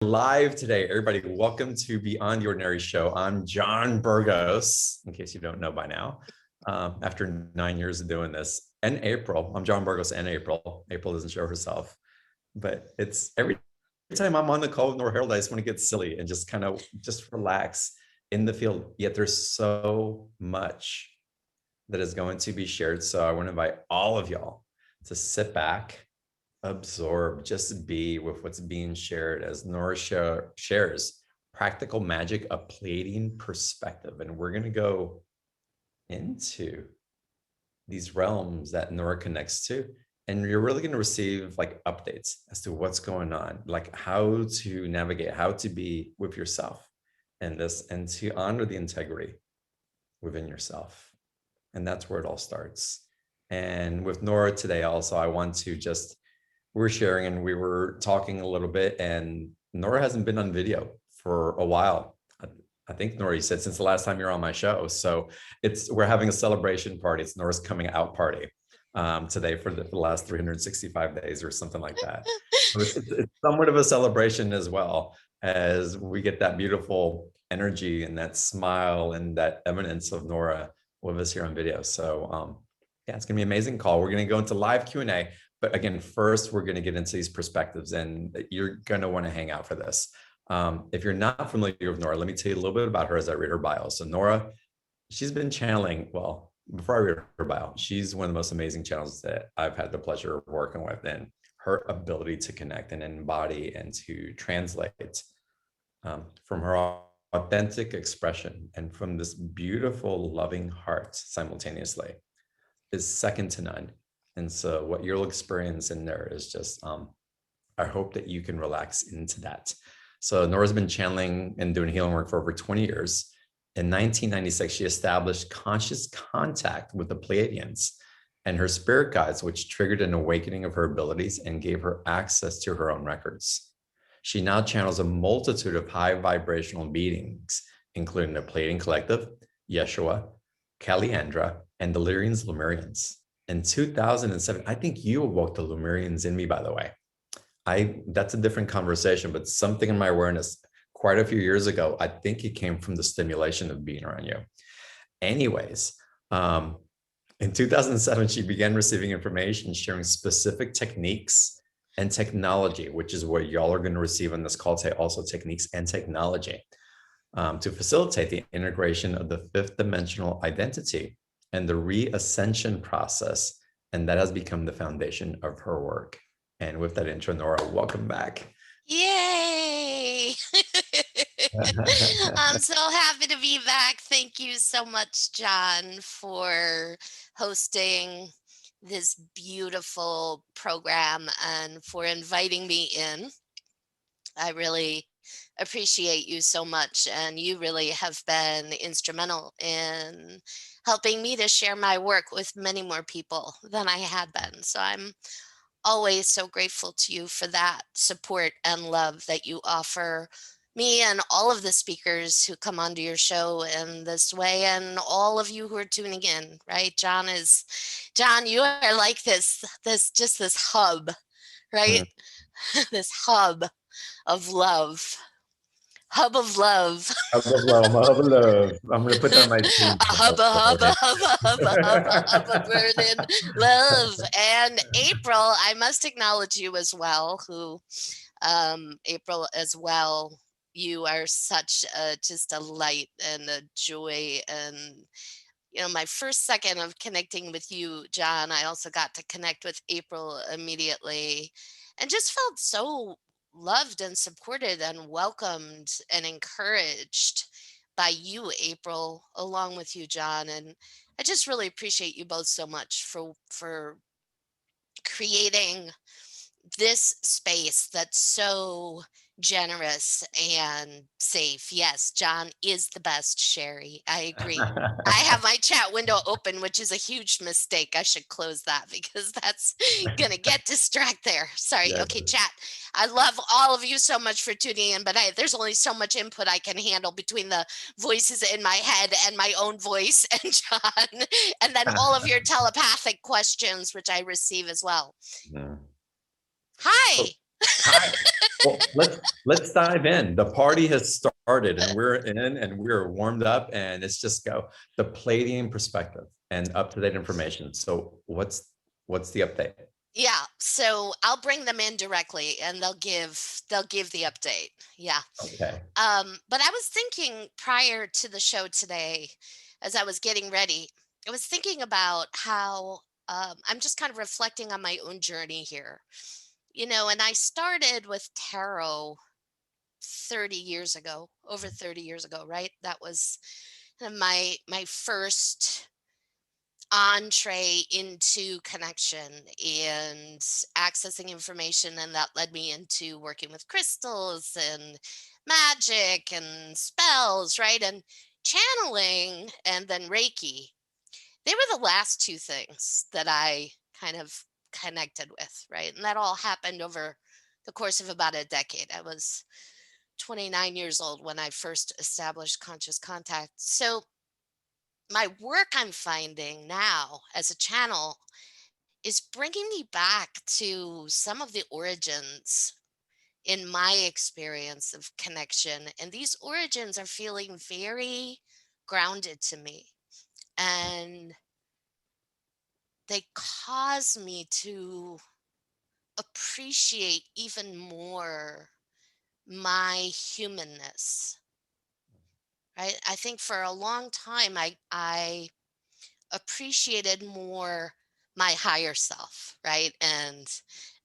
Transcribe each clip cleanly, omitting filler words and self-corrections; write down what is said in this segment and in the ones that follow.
live today. Everybody, welcome to Beyond the Ordinary Show. I'm John Burgos, in case you don't know by now. After 9 years of doing this, and April, I'm John Burgos and April. April doesn't show herself, but it's every time I'm on the call with Nora Herold, I just want to get silly and just kind of just relax in the field. Yet there's so much that is going to be shared. So I want to invite all of y'all to sit back, absorb, just be with what's being shared as Nora shares practical magic, a Pleiadian perspective. And we're going to go into these realms that Nora connects to. And you're really going to receive like updates as to what's going on, like how to navigate, how to be with yourself and this, and to honor the integrity within yourself. And that's where it all starts. And with Nora today, also, I want to just, we're sharing and we were talking a little bit, and Nora hasn't been on video for a while. I think, Nora, you said since the last time you're on my show. So we're having a celebration party. It's Nora's coming out party today for the last 365 days or something like that. So it's somewhat of a celebration as well, as we get that beautiful energy and that smile and that eminence of Nora with us here on video. So yeah, it's gonna be an amazing call. We're gonna go into live Q&A, but again, first we're gonna get into these perspectives, and you're gonna wanna hang out for this. If you're not familiar with Nora, let me tell you a little bit about her as I read her bio. So Nora, she's been channeling, well, before I read her bio, she's one of the most amazing channels that I've had the pleasure of working with, and her ability to connect and embody and to translate from her authentic expression and from this beautiful, loving heart simultaneously is second to none. And so what you'll experience in there is just, I hope that you can relax into that. So Nora's been channeling and doing healing work for over 20 years. In 1996, she established conscious contact with the Pleiadians and her spirit guides, which triggered an awakening of her abilities and gave her access to her own records. She now channels a multitude of high vibrational beings, including the Pleiadian Collective, Yeshua, Calliandra, and the Lemurians. In 2007, I think you awoke the Lemurians in me, by the way. That's a different conversation, but something in my awareness quite a few years ago, I think it came from the stimulation of being around you. Anyways, in 2007, she began receiving information sharing specific techniques and technology, which is what y'all are going to receive on this call today, also techniques and technology, to facilitate the integration of the fifth dimensional identity and the re-ascension process. And that has become the foundation of her work. And with that intro, Nora, welcome back. Yay! I'm so happy to be back. Thank you so much, John, for hosting this beautiful program and for inviting me in. I really appreciate you so much, and you really have been instrumental in helping me to share my work with many more people than I had been. So I'm always so grateful to you for that support and love that you offer me and all of the speakers who come onto your show in this way, and all of you who are tuning in, right? John, you are like this hub, right? This hub of love. Hub of love. Hub of love, hub of love. I'm going to put that on my team. Hub of burning love. And April, I must acknowledge you as well, April as well. You are such just a light and a joy. And, my first second of connecting with you, John, I also got to connect with April immediately and just felt so loved and supported and welcomed and encouraged by you, April, along with you, John. And I just really appreciate you both so much for creating this space that's so generous and safe. Yes, John is the best, Sherry. I agree. I have my chat window open, which is a huge mistake. I should close that because that's going to get distracted there. Sorry. Yes. Okay, chat. I love all of you so much for tuning in, but there's only so much input I can handle between the voices in my head and my own voice and John, and then all of your telepathic questions, which I receive as well. Yeah. Hi. Hi. Well, let's dive in. The party has started, and we're in, and we're warmed up, and it's just go the Pleiadian perspective and up to date information. So what's the update? Yeah, so I'll bring them in directly, and they'll give the update. Yeah. Okay. But I was thinking prior to the show today, as I was getting ready, I was thinking about how I'm just kind of reflecting on my own journey here. And I started with tarot 30 years ago, over 30 years ago, right? That was my first entree into connection and accessing information, and that led me into working with crystals and magic and spells, right? And channeling, and then reiki. They were the last two things that I kind of connected with, right? And that all happened over the course of about a decade. I was 29 years old when I first established conscious contact. So my work, I'm finding now as a channel, is bringing me back to some of the origins in my experience of connection. And these origins are feeling very grounded to me. And they cause me to appreciate even more my humanness. Right? I think for a long time I appreciated more my higher self, right? And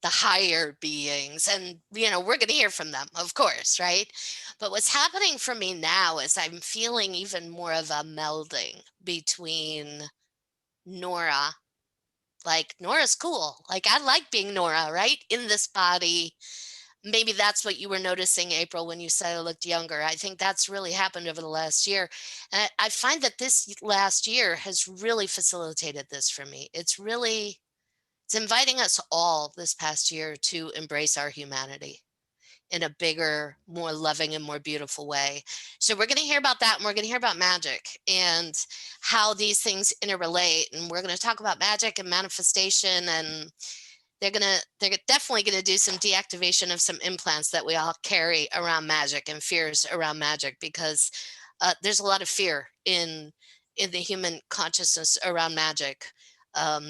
the higher beings. And, we're going to hear from them, of course, right? But what's happening for me now is I'm feeling even more of a melding between Nora. Like, Nora's cool. Like, I like being Nora, right? In this body. Maybe that's what you were noticing, April, when you said I looked younger. I think that's really happened over the last year. And I find that this last year has really facilitated this for me. It's inviting us all this past year to embrace our humanity in a bigger, more loving and more beautiful way. So we're going to hear about that, and we're going to hear about magic and how these things interrelate. And we're going to talk about magic and manifestation, and they're definitely gonna do some deactivation of some implants that we all carry around magic and fears around magic, because there's a lot of fear in the human consciousness around magic.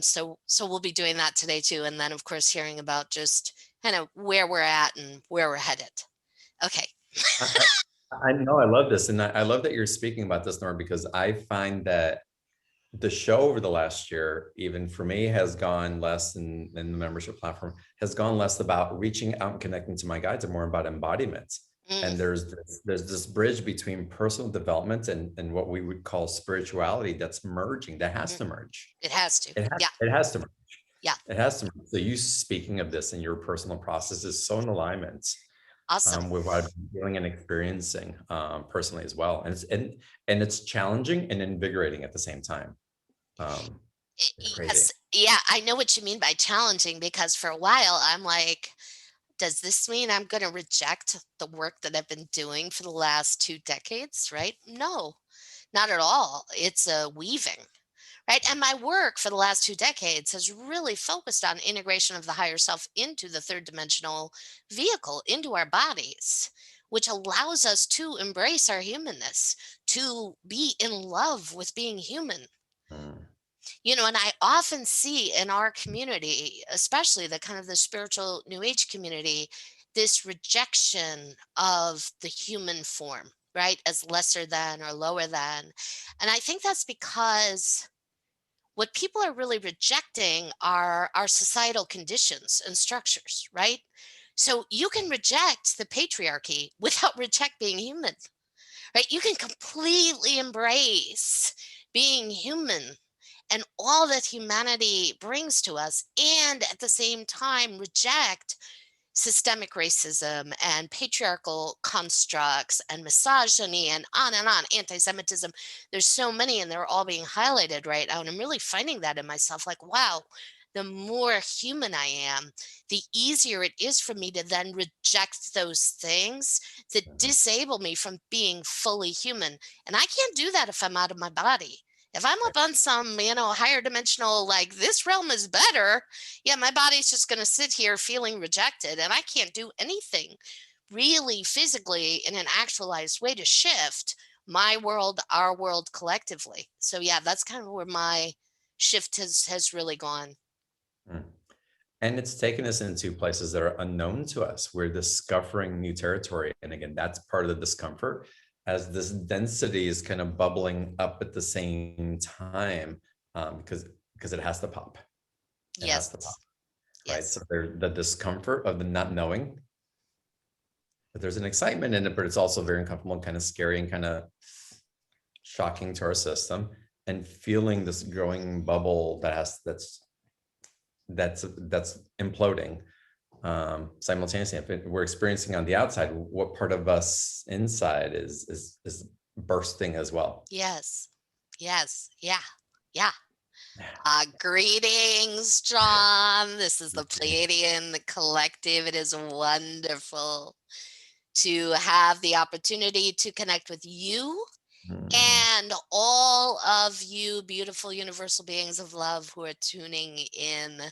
So we'll be doing that today too, and then of course hearing about just kind of where we're at and where we're headed. Okay. I know I love this, and I love that you're speaking about this, Nora, because I find that the show over the last year, even for me, has gone less in the membership platform, has gone less about reaching out and connecting to my guides and more about embodiment. And there's this bridge between personal development and what we would call spirituality that's merging, that has to merge. It has to. Yeah. It has to merge. Yeah. It has to merge. So you speaking of this in your personal process is so in alignment. Awesome. With what I've been feeling and experiencing personally as well. And it's challenging and invigorating at the same time. It's crazy. Yes. Yeah, I know what you mean by challenging, because for a while I'm like, does this mean I'm going to reject the work that I've been doing for the last 2 decades, right? No, not at all. It's a weaving, right? And my work for the last 2 decades has really focused on integration of the higher self into the third dimensional vehicle, into our bodies, which allows us to embrace our humanness, to be in love with being human. And I often see in our community, especially the kind of the spiritual new age community, this rejection of the human form, right? As lesser than or lower than. And I think that's because what people are really rejecting are our societal conditions and structures, right? So you can reject the patriarchy without reject being human, right? You can completely embrace being human and all that humanity brings to us, and at the same time reject systemic racism and patriarchal constructs and misogyny and on, anti-Semitism. There's so many, and they're all being highlighted right now. And I'm really finding that in myself, like, wow, the more human I am, the easier it is for me to then reject those things that disable me from being fully human. And I can't do that if I'm out of my body. If I'm up on some, higher dimensional, like this realm is better, yeah, my body's just going to sit here feeling rejected, and I can't do anything really physically in an actualized way to shift my world, our world collectively. So yeah, that's kind of where my shift has really gone. Mm. And it's taken us into places that are unknown to us. We're discovering new territory. And again, that's part of the discomfort as this density is kind of bubbling up at the same time, because it has to pop. It has to pop, Yes. right? So Yes. the discomfort of the not knowing, but there's an excitement in it, but it's also very uncomfortable and kind of scary and kind of shocking to our system. And feeling this growing bubble that's imploding simultaneously. If we're experiencing on the outside, what part of us inside is bursting as well? Yes. Yes. Yeah. Yeah. Yeah. Greetings, John. This is the Pleiadian Collective. It is wonderful to have the opportunity to connect with you Mhm. and all of you beautiful universal beings of love who are tuning in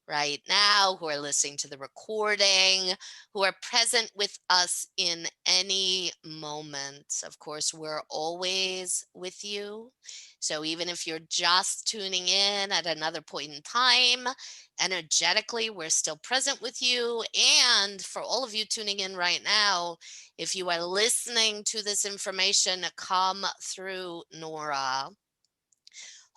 right now, who are listening to the recording, who are present with us in any moment. Of course, we're always with you. So even if you're just tuning in at another point in time, energetically, we're still present with you. And for all of you tuning in right now, if you are listening to this information come through Nora,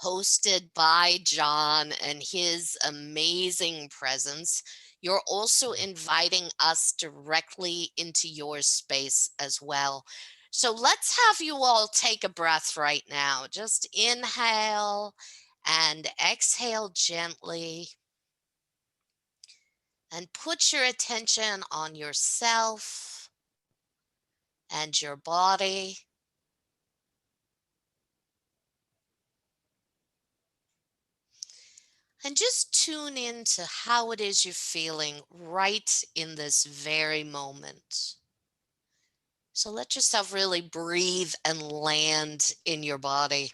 hosted by John and his amazing presence, you're also inviting us directly into your space as well. So let's have you all take a breath right now. Just inhale and exhale gently, and put your attention on yourself and your body. And just tune in to how it is you're feeling right in this very moment. So let yourself really breathe and land in your body,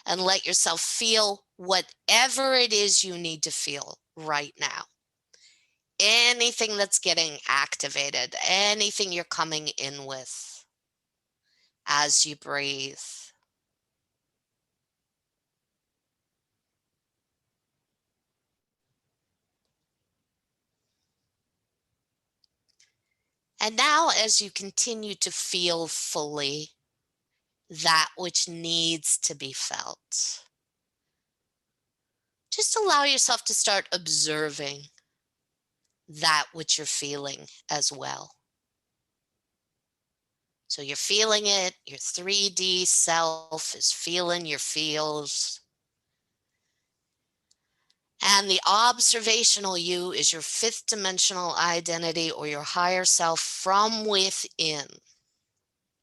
and let yourself feel whatever it is you need to feel right now. Anything that's getting activated, anything you're coming in with as you breathe. And now, as you continue to feel fully that which needs to be felt, just allow yourself to start observing that which you're feeling as well. So you're feeling it, your 3D self is feeling your feels. And the observational you is your fifth dimensional identity, or your higher self from within,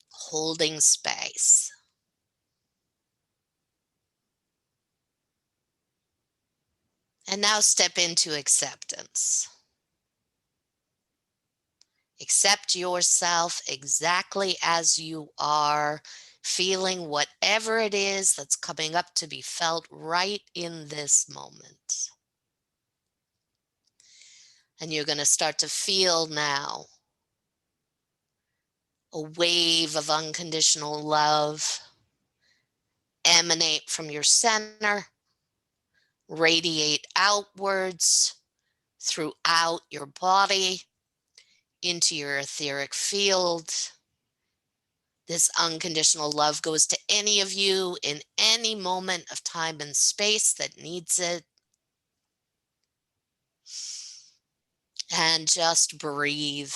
holding space. And now step into acceptance. Accept yourself exactly as you are, feeling whatever it is that's coming up to be felt right in this moment. And you're going to start to feel now a wave of unconditional love emanate from your center, radiate outwards throughout your body into your etheric field. This unconditional love goes to any of you in any moment of time and space that needs it. And just breathe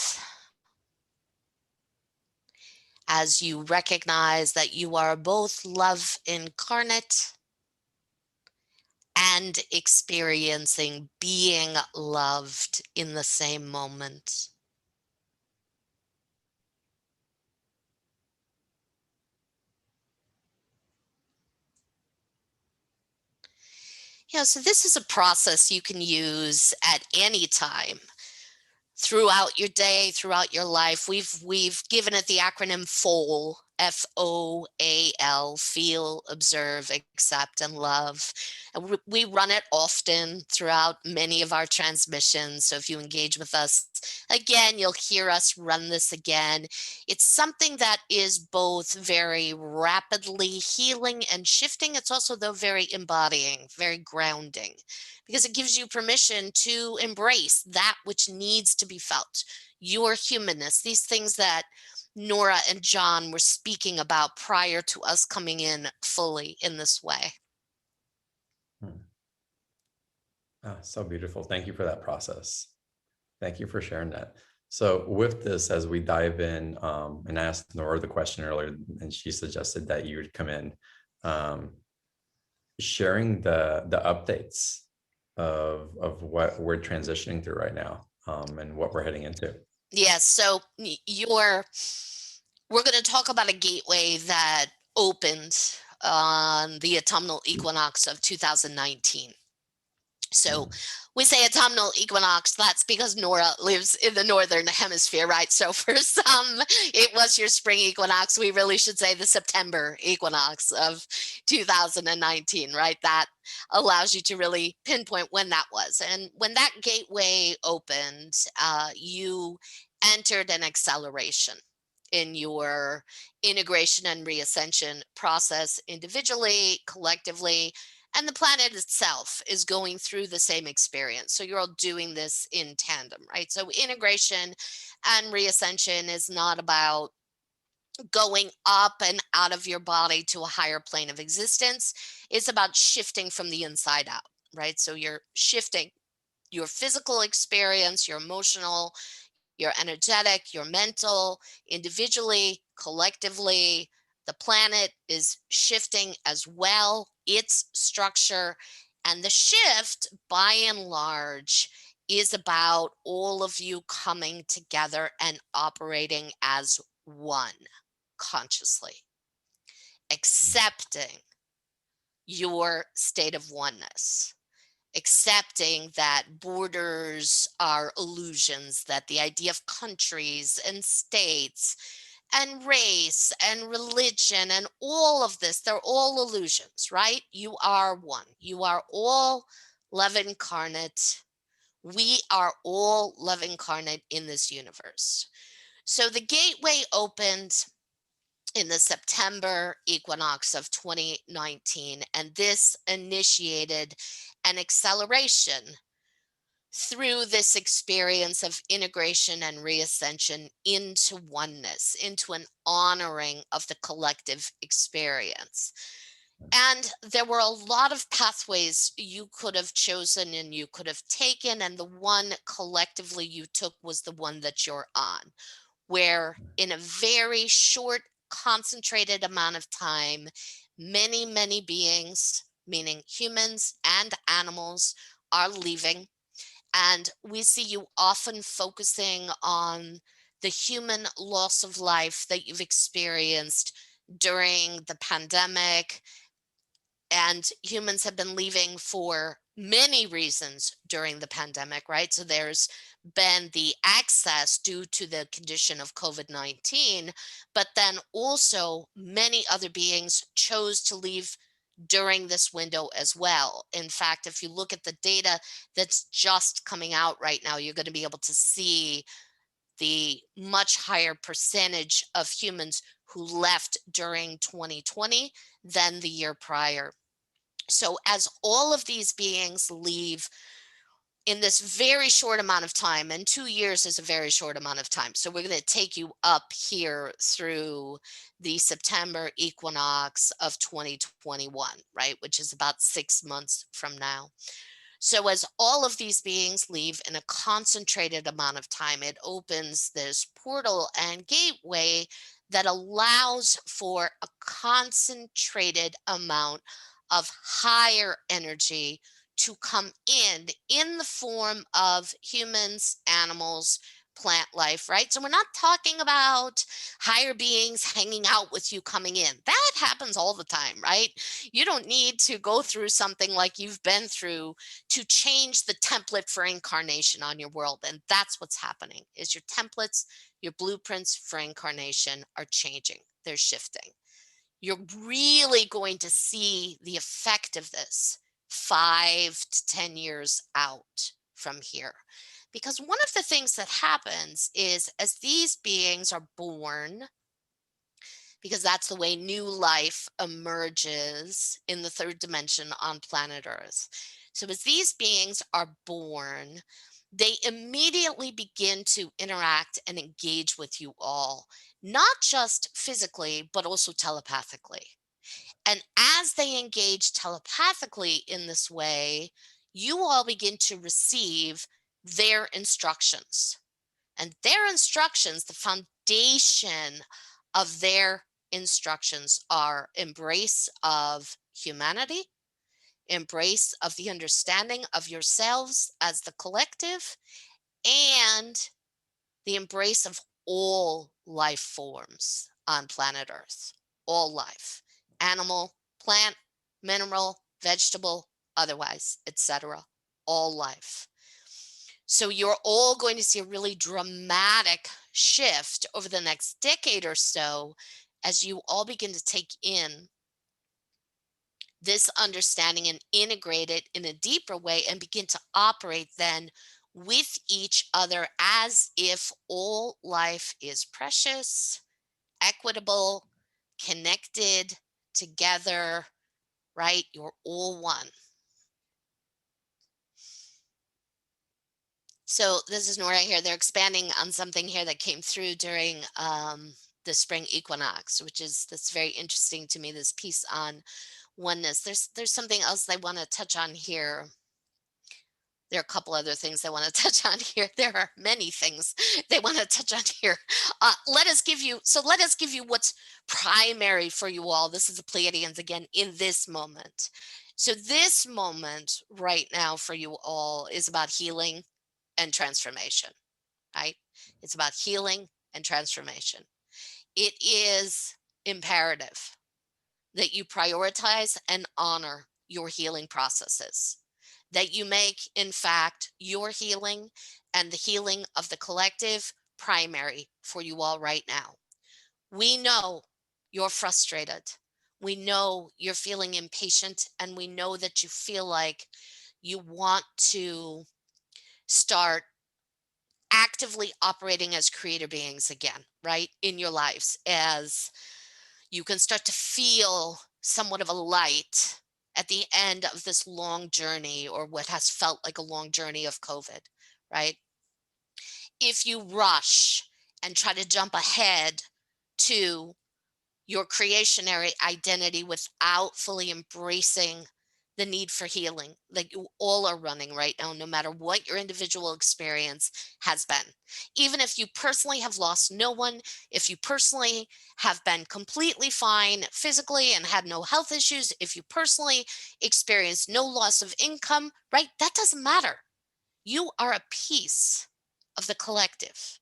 as you recognize that you are both love incarnate and experiencing being loved in the same moment. So this is a process you can use at any time throughout your day, throughout your life. We've given it the acronym FOAL, FOAL, feel, observe, accept, and love. And we run it often throughout many of our transmissions. So if you engage with us again, you'll hear us run this again. It's something that is both very rapidly healing and shifting. It's also, though, very embodying, very grounding, because it gives you permission to embrace that which needs to be felt, your humanness, these things that Nora and John were speaking about prior to us coming in fully in this way. Oh, so beautiful. Thank you for that process. Thank you for sharing that. So with this, as we dive in, and I asked Nora the question earlier, and she suggested that you would come in, sharing the updates of what we're transitioning through right now, and what we're heading into. Yes. So we're going to talk about a gateway that opened on the autumnal equinox of 2019. So we say autumnal equinox, that's because Nora lives in the northern hemisphere, right? So for some, it was your spring equinox. We really should say the September equinox of 2019, right? That allows you to really pinpoint when that was. And when that gateway opened, you entered an acceleration in your integration and re-ascension process individually, collectively, and the planet itself is going through the same experience. So you're all doing this in tandem, right? So integration and re-ascension is not about going up and out of your body to a higher plane of existence. It's about shifting from the inside out, right? So you're shifting your physical experience, your emotional, your energetic, your mental, individually, collectively. The planet is shifting as well, its structure. And the shift, by and large, is about all of you coming together and operating as one consciously, accepting your state of oneness, accepting that borders are illusions, that the idea of countries and states and race and religion and all of this, they're all illusions, right? You are one. You are all love incarnate. We are all love incarnate in this universe. So the gateway opened in the September equinox of 2019, and this initiated an acceleration through this experience of integration and reascension into oneness, into an honoring of the collective experience. And there were a lot of pathways you could have chosen and you could have taken, and the one collectively you took was the one that you're on, where in a very short, concentrated amount of time, many, many beings, meaning humans and animals, are leaving. And we see you often focusing on the human loss of life that you've experienced during the pandemic. And humans have been leaving for many reasons during the pandemic, right? So there's been the access due to the condition of COVID-19, but then also many other beings chose to leave during this window as well. In fact, if you look at the data that's just coming out right now, you're going to be able to see the much higher percentage of humans who left during 2020 than the year prior. So as all of these beings leave in this very short amount of time, and 2 years is a very short amount of time. So we're going to take you up here through the September equinox of 2021, right? Which is about 6 months from now. So as all of these beings leave in a concentrated amount of time, it opens this portal and gateway that allows for a concentrated amount of higher energy to come in the form of humans, animals, plant life, right? So we're not talking about higher beings hanging out with you coming in. That happens all the time, right? You don't need to go through something like you've been through to change the template for incarnation on your world. And that's what's happening, is your templates, your blueprints for incarnation are changing. They're shifting. You're really going to see the effect of this 5 to 10 years out from here. Because one of the things that happens is, as these beings are born, because that's the way new life emerges in the third dimension on planet Earth. So as these beings are born, they immediately begin to interact and engage with you all, not just physically, but also telepathically. And as they engage telepathically in this way, you all begin to receive their instructions. And their instructions, the foundation of their instructions, are embrace of humanity, embrace of the understanding of yourselves as the collective, and the embrace of all life forms on planet Earth. All life, animal, plant, mineral, vegetable, otherwise, etc. All life. So you're all going to see a really dramatic shift over the next decade or so as you all begin to take in this understanding and integrate it in a deeper way and begin to operate then with each other as if all life is precious, equitable, connected, together, right? You're all one. So this is Nora here. They're expanding on something here that came through during the spring equinox, which is, that's very interesting to me, this piece on oneness. There's something else I want to touch on here. There are a couple other things I want to touch on here. There are many things they want to touch on here. Let us give you what's primary for you all. This is the Pleiadians again in this moment. So this moment right now for you all is about healing and transformation, right? It's about healing and transformation. It is imperative that you prioritize and honor your healing processes, that you make, in fact, your healing and the healing of the collective primary for you all right now. We know you're frustrated. We know you're feeling impatient, and we know that you feel like you want to start actively operating as creator beings again, right, in your lives, as you can start to feel somewhat of a light at the end of this long journey, or what has felt like a long journey of COVID, right? If you rush and try to jump ahead to your creationary identity without fully embracing the need for healing that you all are running right now, no matter what your individual experience has been. Even if you personally have lost no one, if you personally have been completely fine physically and had no health issues, if you personally experienced no loss of income, right? That doesn't matter. You are a piece of the collective.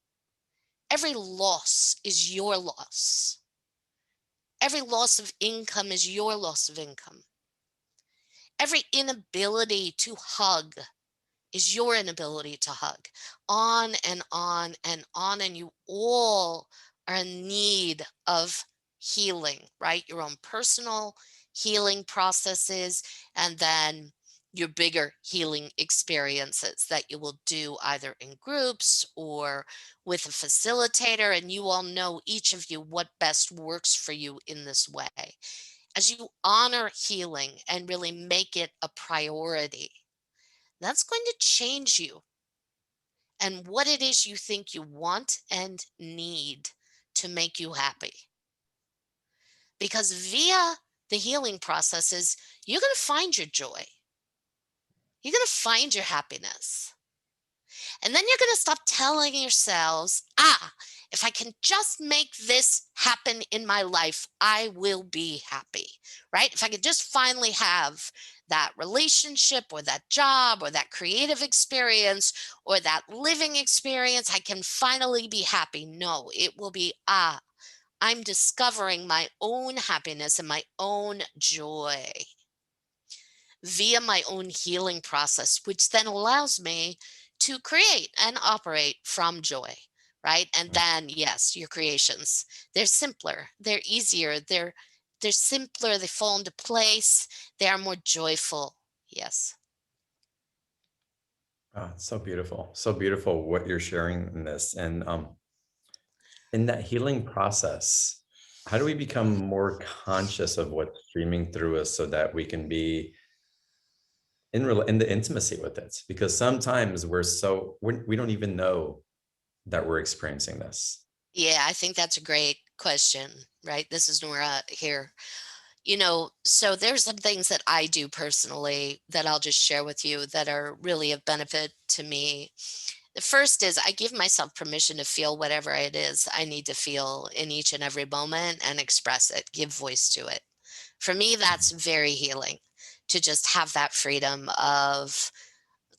Every loss is your loss. Every loss of income is your loss of income. Every inability to hug is your inability to hug. On and on and on. And you all are in need of healing, right? Your own personal healing processes, and then your bigger healing experiences that you will do either in groups or with a facilitator. And you all know, each of you, what best works for you in this way. As you honor healing and really make it a priority, that's going to change you and what it is you think you want and need to make you happy. Because via the healing processes, you're going to find your joy. You're going to find your happiness. And then you're going to stop telling yourselves, If I can just make this happen in my life, I will be happy, right? If I could just finally have that relationship or that job or that creative experience or that living experience, I can finally be happy. No, it will be, I'm discovering my own happiness and my own joy via my own healing process, which then allows me to create and operate from joy, right? And then, yes, your creations, they're simpler, they're easier, they're simpler, they fall into place, they are more joyful. Yes. Oh, it's so beautiful what you're sharing in this. And in that healing process, how do we become more conscious of what's streaming through us so that we can be in the intimacy with it? Because sometimes we don't even know that we're experiencing this. Yeah, I think that's a great question, right? This is Nora here. So there's some things that I do personally that I'll just share with you that are really of benefit to me. The first is I give myself permission to feel whatever it is I need to feel in each and every moment and express it, give voice to it. For me, that's very healing to just have that freedom of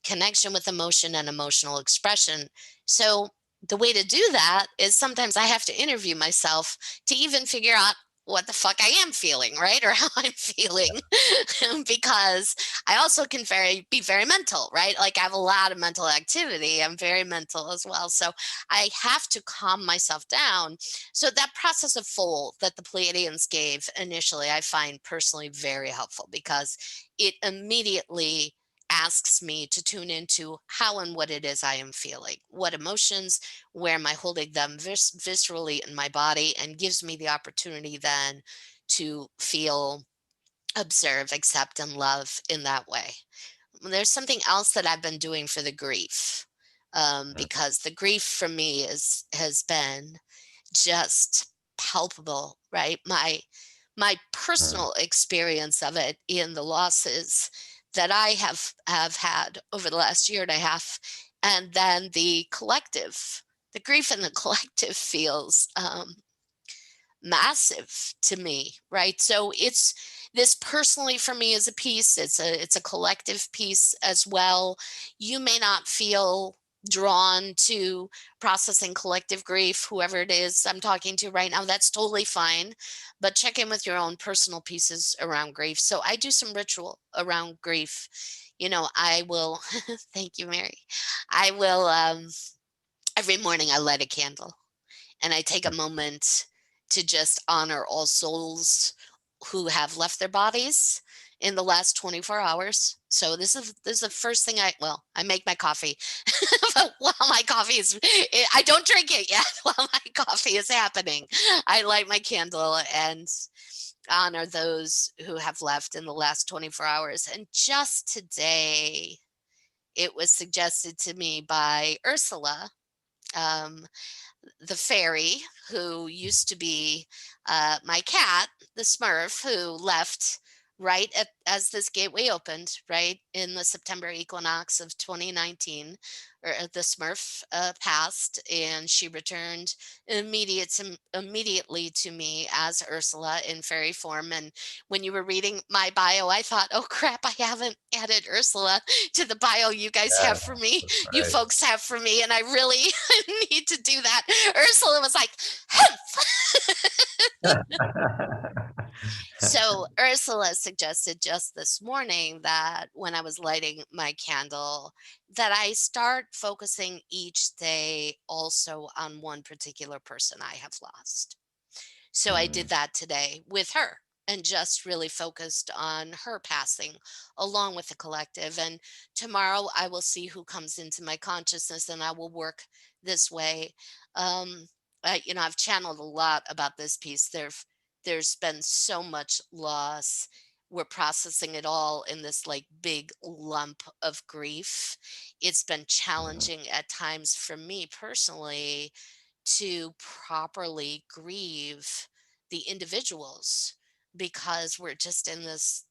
connection with emotion and emotional expression. So the way to do that is sometimes I have to interview myself to even figure out what the fuck I am feeling, right? Or how I'm feeling. Because I also can be very mental, right? Like I have a lot of mental activity. I'm very mental as well. So I have to calm myself down. So that process of fold that the Pleiadians gave initially, I find personally very helpful because it immediately asks me to tune into how and what it is I am feeling, what emotions, where am I holding them viscerally in my body, and gives me the opportunity then to feel, observe, accept, and love in that way. There's something else that I've been doing for the grief, because the grief for me has been just palpable, right? My Mm. personal experience of it in the losses that I have had over the last year and a half, and then the grief in the collective feels massive to me, right? So it's this personally for me is a piece. It's a collective piece as well. You may not feel drawn to processing collective grief, whoever it is I'm talking to right now, that's totally fine. But check in with your own personal pieces around grief. So I do some ritual around grief. I will thank you, Mary. I will every morning I light a candle and I take a moment to just honor all souls who have left their bodies in the last 24 hours. So this is the first thing I make my coffee. But while my coffee I don't drink it yet. While my coffee is happening, I light my candle and honor those who have left in the last 24 hours. And just today, it was suggested to me by Ursula, um, the fairy who used to be my cat, the Smurf, who left right as this gateway opened, right in the September equinox of 2019. Or the Smurf passed, and she returned immediately to me as Ursula in fairy form. And when you were reading my bio, I thought, oh crap, I haven't added Ursula to the bio you guys Yeah, have for me, that's you right. folks have for me, and I really need to do that. Ursula was like, humph. So Ursula suggested just this morning that when I was lighting my candle, that I start focusing each day also on one particular person I have lost. So I did Mm, that today with her and just really focused on her passing along with the collective. And tomorrow I will see who comes into my consciousness and I will work this way. I've channeled a lot about this piece. There's been so much loss. We're processing it all in this like big lump of grief. It's been mm, challenging at times for me personally to properly grieve the individuals because we're just in this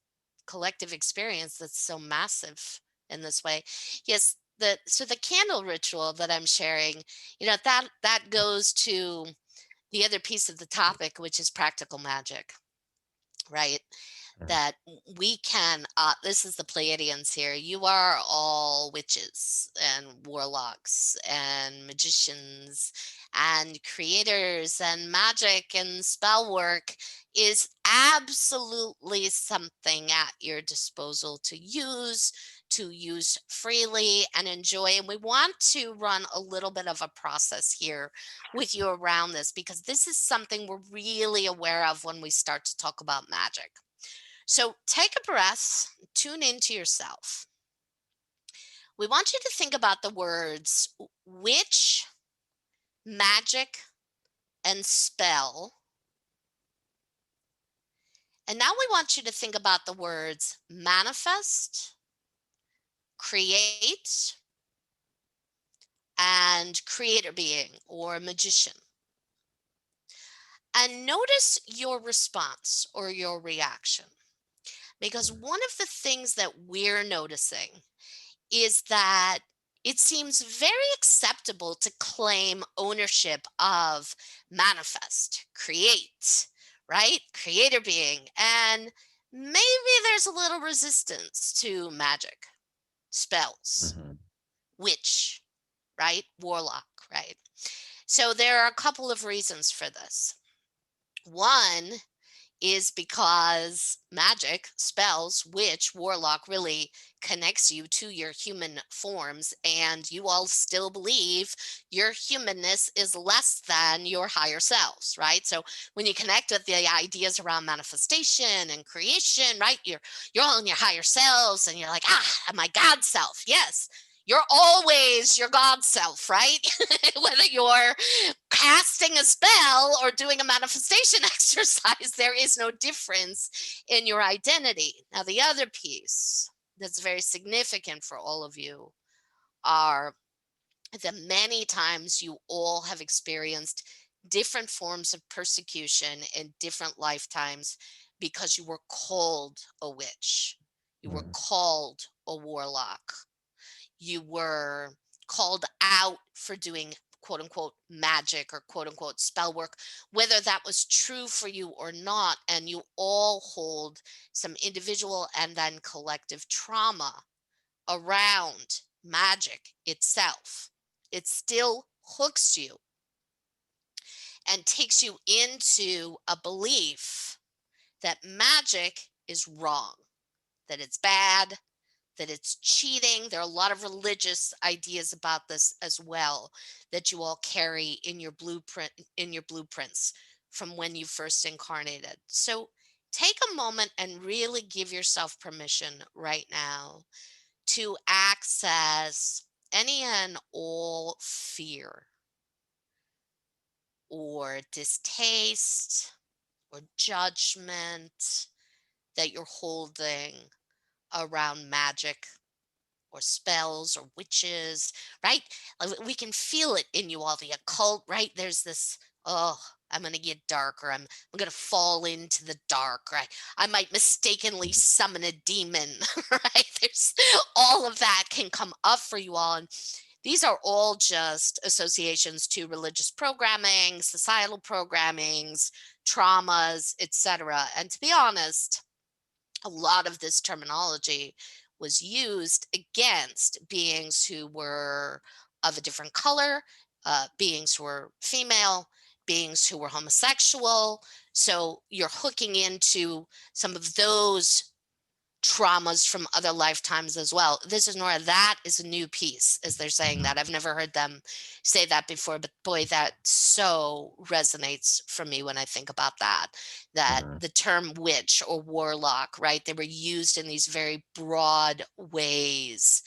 collective experience that's so massive in this way. Yes, the candle ritual that I'm sharing, that goes to the other piece of the topic, which is practical magic, right? Mhm. That we can, this is the Pleiadians here. You are all witches and warlocks and magicians and creators, and magic and spell work is absolutely something at your disposal to use freely and enjoy. And we want to run a little bit of a process here with you around this, because this is something we're really aware of when we start to talk about magic. So take a breath, tune into yourself. We want you to think about the words witch, magic, and spell. And now we want you to think about the words manifest, create, and creator being or magician. And notice your response or your reaction. Because one of the things that we're noticing is that it seems very acceptable to claim ownership of manifest, create, right? Creator being. And maybe there's a little resistance to magic, spells, Mhm. witch, right? Warlock, right? So there are a couple of reasons for this. One is because magic, spells, witch, warlock really connects you to your human forms, and you all still believe your humanness is less than your higher selves, right? So when you connect with the ideas around manifestation and creation, right, you're all in your higher selves, and you're like, my God self, yes. You're always your God self, right? Whether you're casting a spell or doing a manifestation exercise, there is no difference in your identity. Now, the other piece that's very significant for all of you are the many times you all have experienced different forms of persecution in different lifetimes because you were called a witch, you were Mhm. called a warlock, you were called out for doing quote unquote magic or quote unquote spell work, whether that was true for you or not. And you all hold some individual and then collective trauma around magic itself. It still hooks you and takes you into a belief that magic is wrong, that it's bad, that it's cheating. There are a lot of religious ideas about this as well that you all carry in your blueprints from when you first incarnated. So take a moment and really give yourself permission right now to access any and all fear or distaste or judgment that you're holding around magic or spells or witches, right? Like, we can feel it in you all, the occult, right? There's this, oh, I'm going to get dark, or I'm going to fall into the dark, right? I might mistakenly summon a demon, right? There's all of that can come up for you all. And these are all just associations to religious programming, societal programmings, traumas, etc. And to be honest, a lot of this terminology was used against beings who were of a different color, beings who were female, beings who were homosexual. So you're hooking into some of those traumas from other lifetimes as well. This is Nora. That is a new piece, as they're saying Mhm. that. I've never heard them say that before, but boy, that so resonates for me when I think about that. That Mhm. the term witch or warlock, right? They were used in these very broad ways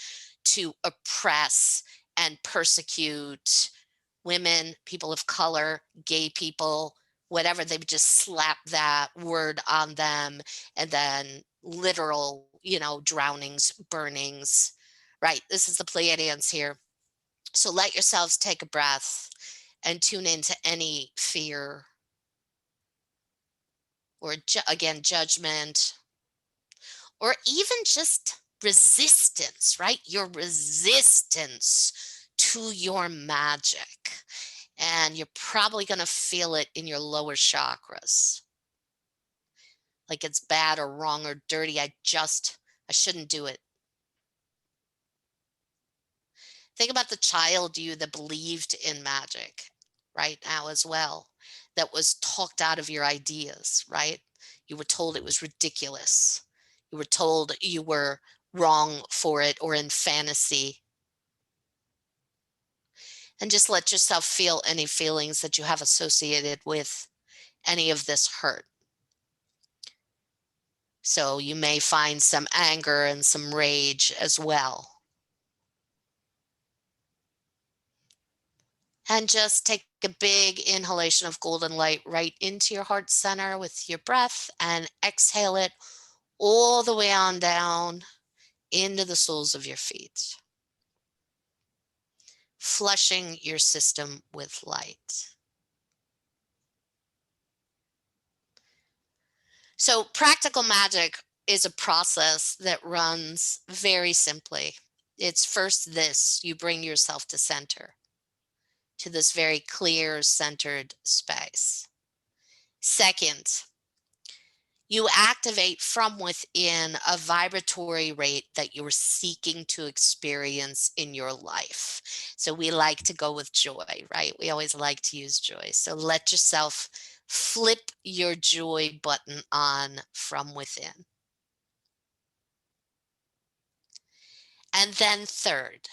to oppress and persecute women, people of color, gay people, whatever. They would just slap that word on them, and then literal, drownings, burnings. Right. This is the Pleiadians here. So let yourselves take a breath and tune into any fear or again, judgment, or even just resistance, right? Your resistance to your magic. And you're probably going to feel it in your lower chakras. Like it's bad or wrong or dirty. I shouldn't do it. Think about the child you that believed in magic right now as well, that was talked out of your ideas, right? You were told it was ridiculous. You were told you were wrong for it or in fantasy. And just let yourself feel any feelings that you have associated with any of this hurt. So you may find some anger and some rage as well. And just take a big inhalation of golden light right into your heart center with your breath and exhale it all the way on down into the soles of your feet, flushing your system with light. So practical magic is a process that runs very simply. It's first this: you bring yourself to center, to this very clear, centered space. Second, you activate from within a vibratory rate that you're seeking to experience in your life. So we like to go with joy, right? We always like to use joy. So let yourself flip your joy button on from within. And then third,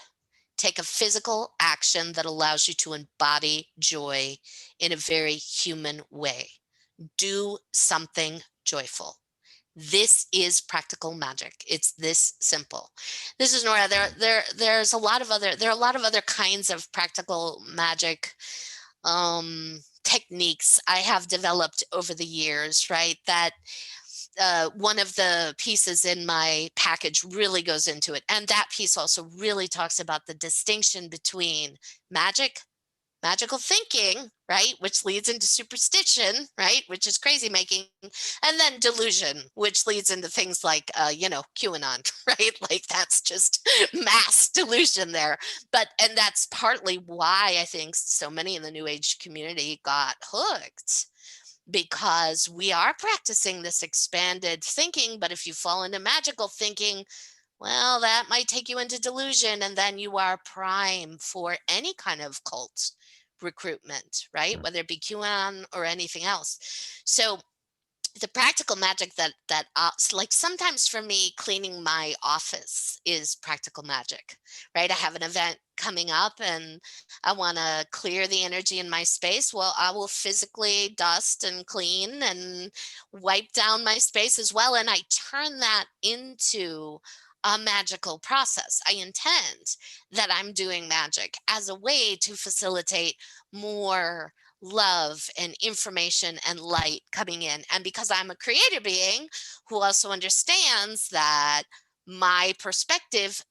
take a physical action that allows you to embody joy in a very human way. Do something joyful. This is practical magic. It's this simple. This is Nora. There are a lot of other kinds of practical magic techniques I have developed over the years, right? That one of the pieces in my package really goes into it. And that piece also really talks about the distinction between magical thinking, right, which leads into superstition, right, which is crazy making, and then delusion, which leads into things like, QAnon, right? Like that's just mass delusion there. And that's partly why I think so many in the New Age community got hooked, because we are practicing this expanded thinking. But if you fall into magical thinking, well, that might take you into delusion, and then you are prime for any kind of cult recruitment, right? Whether it be QAnon or anything else. So the practical magic that like sometimes for me, cleaning my office is practical magic, right? I have an event coming up and I want to clear the energy in my space. Well, I will physically dust and clean and wipe down my space as well. And I turn that into a magical process. I intend that I'm doing magic as a way to facilitate more love and information and light coming in. And because I'm a creator being who also understands that my perspective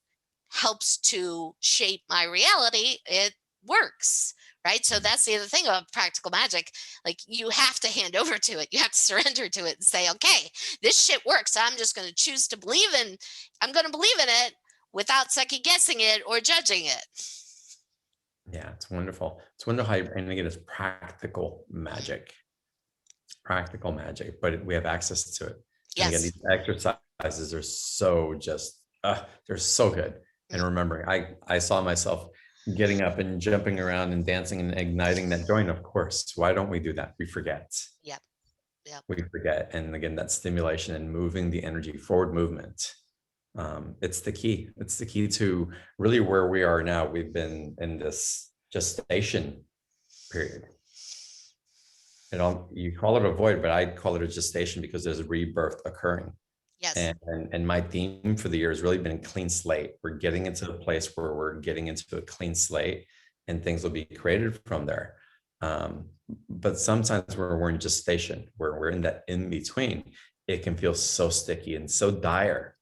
helps to shape my reality, it works, right? So that's the other thing about practical magic. Like you have to hand over to it. You have to surrender to it and say, okay, this shit works. I'm just going to choose to believe in, I'm going to believe in it without second guessing it or judging it. Yeah, it's wonderful. It's wonderful how you're bringing it as practical magic. It's practical magic, but we have access to it. And again, these exercises are so just, they're so good. And remembering, I saw myself getting up and jumping around and dancing and igniting that joy. And of course, why don't we do that? We forget. Yep. We forget. And again, that stimulation and moving the energy, forward movement. It's the key. It's the key to really where we are now. We've been in this gestation period. You call it a void, but I call it a gestation because there's a rebirth occurring. Yes. And my theme for the year has really been clean slate. We're getting into a place where we're getting into a clean slate and things will be created from there. But sometimes when we're in gestation, where we're in that in between, it can feel so sticky and so dire.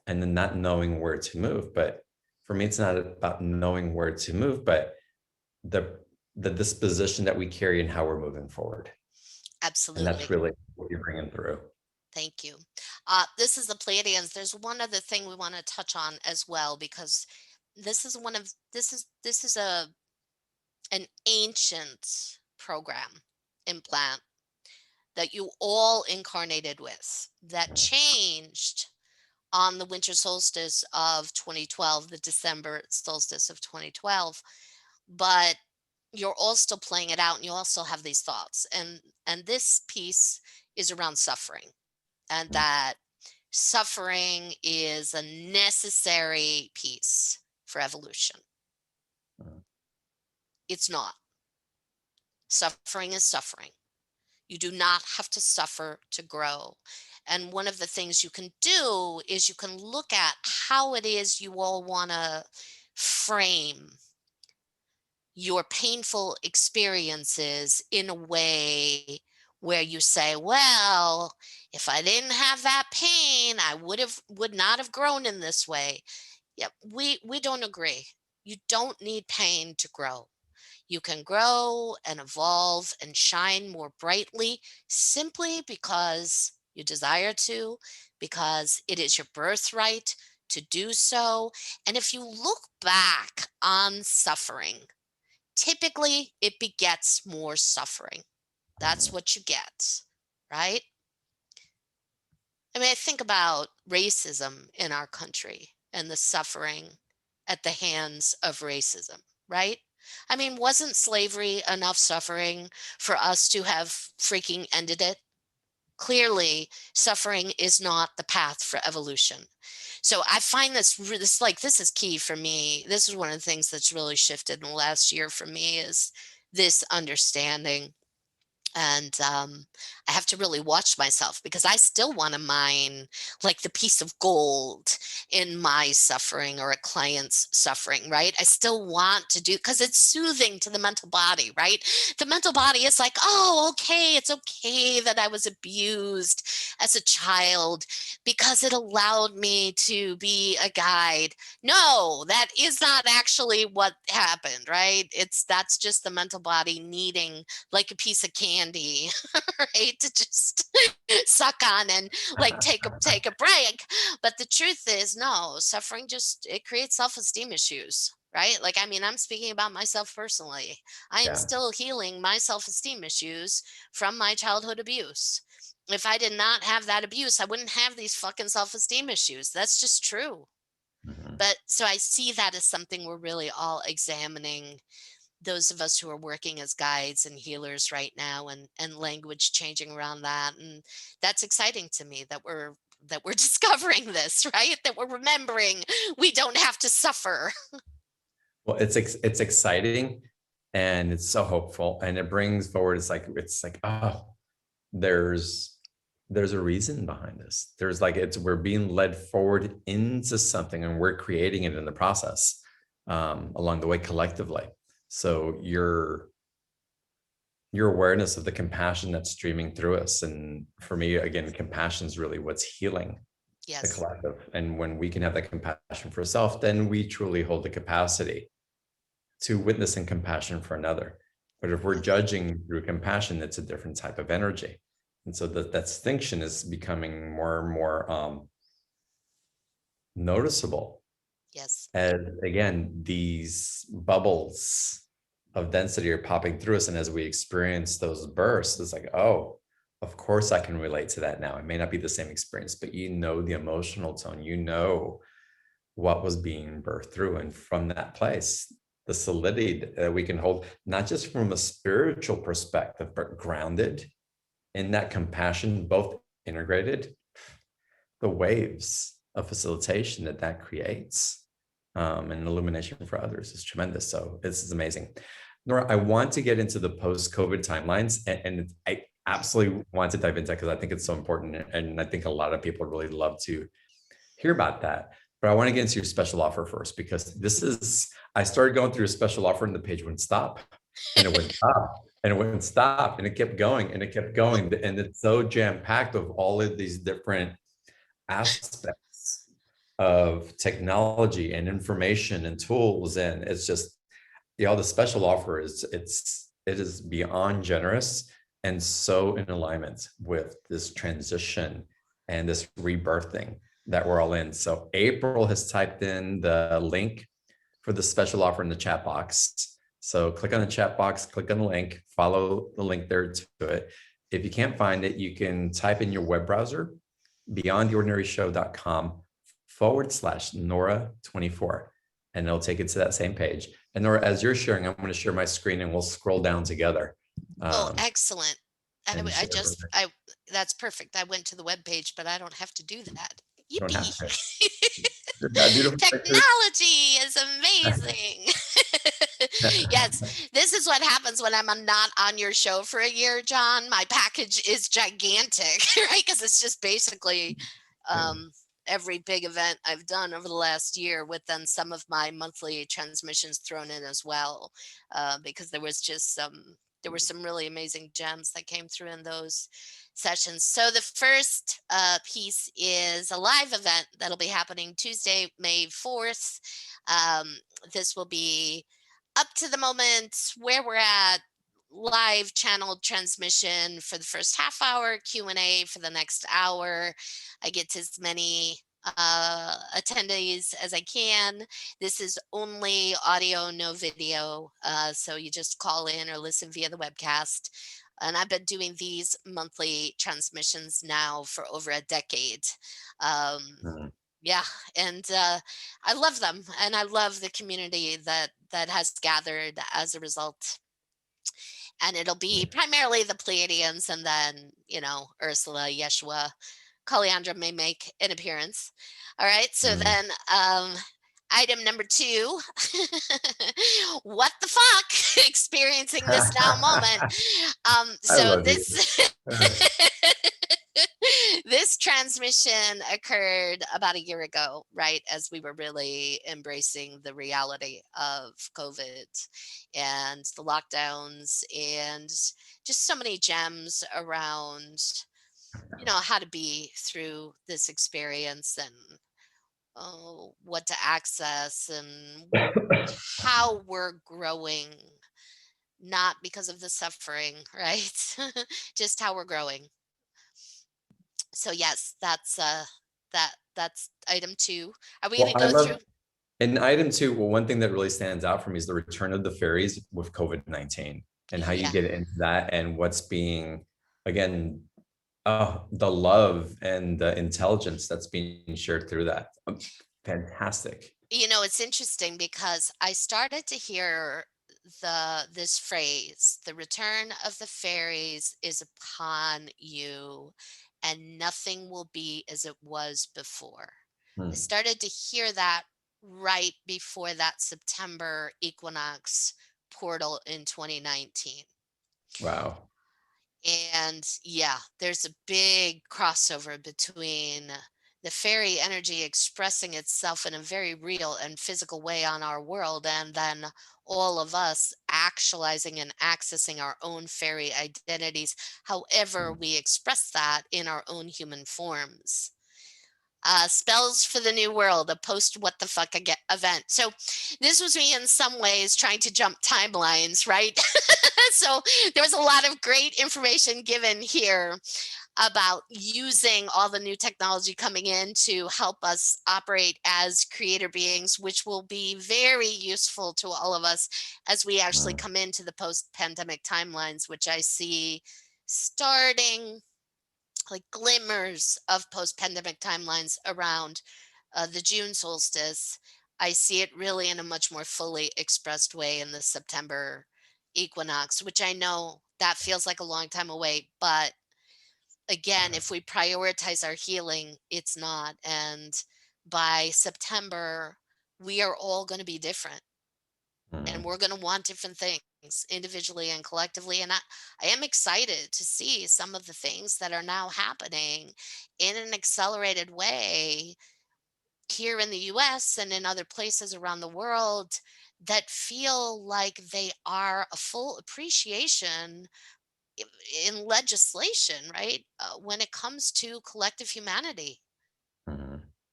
And then not knowing where to move. But for me, it's not about knowing where to move, but the disposition that we carry and how we're moving forward. Absolutely. And that's really what you're bringing through. Thank you. This is the Pleiadians. There's one other thing we want to touch on as well, because this is an ancient program implant that you all incarnated with that changed on the winter solstice of 2012, the December solstice of 2012. But you're all still playing it out, and you also have these thoughts. And this piece is around suffering, and that suffering is a necessary piece for evolution. It's not. Suffering is suffering. You do not have to suffer to grow. And one of the things you can do is you can look at how it is you all want to frame your painful experiences in a way where you say, well, if I didn't have that pain, I would not have grown in this way. Yeah, we don't agree. You don't need pain to grow. You can grow and evolve and shine more brightly simply because you desire to, because it is your birthright to do so. And if you look back on suffering, typically it begets more suffering. That's what you get, right? I mean, I think about racism in our country and the suffering at the hands of racism, right? I mean, wasn't slavery enough suffering for us to have freaking ended it? Clearly, suffering is not the path for evolution. So I find this is key for me. This is one of the things that's really shifted in the last year for me, is this understanding. And I have to really watch myself, because I still want to mine like the piece of gold in my suffering or a client's suffering, right? I still want to do, because it's soothing to the mental body, right? The mental body is like, oh, okay, it's okay that I was abused as a child because it allowed me to be a guide. No, that is not actually what happened, right? That's just the mental body needing like a piece of candy, right, to just suck on and like take a break. But the truth is, no, suffering it creates self-esteem issues, right? Like, I mean, I'm speaking about myself personally. I am Yeah. still healing my self-esteem issues from my childhood abuse. If I did not have that abuse, I wouldn't have these fucking self-esteem issues. That's just true. Mhm. But so I see that as something we're really all examining, those of us who are working as guides and healers right now, and language changing around that. And that's exciting to me that we're discovering this, right? That we're remembering we don't have to suffer. Well, it's exciting, and it's so hopeful, and it brings forward. It's like, oh, there's a reason behind this. There's like, we're being led forward into something, and we're creating it in the process, along the way collectively. So your awareness of the compassion that's streaming through us, and for me, again, compassion is really what's healing the Yes. collective. And when we can have that compassion for self, then we truly hold the capacity to witness and compassion for another. But if we're judging through compassion, it's a different type of energy. And so that distinction is becoming more and more noticeable. Yes. And again, these bubbles of density are popping through us. And as we experience those bursts, it's like, oh, of course I can relate to that now. It may not be the same experience, but you know the emotional tone, you know what was being birthed through. And from that place, the solidity that we can hold, not just from a spiritual perspective, but grounded in that compassion, both integrated, the waves of facilitation that creates, and illumination for others is tremendous. So this is amazing. Nora, I want to get into the post-COVID timelines, and I absolutely want to dive into that because I think it's so important. And I think a lot of people really love to hear about that. But I want to get into your special offer first, because I started going through a special offer and the page wouldn't stop, and it wouldn't stop, and it wouldn't stop, and it kept going, and it kept going. And it's so jam-packed of all of these different aspects of technology and information and tools. And it's just, the special offer it is beyond generous and so in alignment with this transition and this rebirthing that we're all in. So April has typed in the link for the special offer in the chat box. So click on the chat box, click on the link, follow the link there to it. If you can't find it, you can type in your web browser, beyondtheordinaryshow.com/Nora24, and it'll take it to that same page. And Nora, as you're sharing, I'm going to share my screen and we'll scroll down together. Oh, excellent. And That's perfect. I went to the web page, but I don't have to do that. you don't have Yippee. to. That beautiful picture. Technology is amazing. Yes, this is what happens when I'm not on your show for a year, John. My package is gigantic, right? Because it's just basically every big event I've done over the last year, with then some of my monthly transmissions thrown in as well, because there were some really amazing gems that came through in those sessions. So the first piece is a live event that'll be happening Tuesday, May 4th. This will be up to the moment where we're at, live channeled transmission for the first half hour, Q&A for the next hour. I get to as many attendees as I can. This is only audio, no video. So you just call in or listen via the webcast. And I've been doing these monthly transmissions now for over a decade. Yeah, and I love them, and I love the community that has gathered as a result. And it'll be primarily the Pleiadians, and then, Ursula, Yeshua, Calliandra may make an appearance. All right, so then item number 2, what the fuck, experiencing this now moment. So this this transmission occurred about a year ago, right, as we were really embracing the reality of COVID and the lockdowns, and just so many gems around, how to be through this experience, and what to access, and how we're growing, not because of the suffering, right? Just how we're growing. So yes, that's item 2. Are we going to go through? In item 2, one thing that really stands out for me is the return of the fairies with COVID-19, and how you get into that, and what's being, again, the love and the intelligence that's being shared through that. Fantastic. It's interesting because I started to hear this phrase, the return of the fairies is upon you, and nothing will be as it was before. I started to hear that right before that September equinox portal in 2019. Wow. And yeah, there's a big crossover between the fairy energy expressing itself in a very real and physical way on our world, and then all of us actualizing and accessing our own fairy identities, however we express that in our own human forms. Spells for the New World, a post what the fuck event. So this was me in some ways trying to jump timelines, right? So there was a lot of great information given here about using all the new technology coming in to help us operate as creator beings, which will be very useful to all of us as we actually come into the post-pandemic timelines, which I see starting like glimmers of post-pandemic timelines around the June solstice. I see it really in a much more fully expressed way in the September equinox, which I know that feels like a long time away, but again, if we prioritize our healing, it's not. And by September, we are all going to be different, and we're going to want different things individually and collectively. And I am excited to see some of the things that are now happening in an accelerated way here in the US and in other places around the world that feel like they are a full appreciation in legislation, right? When it comes to collective humanity.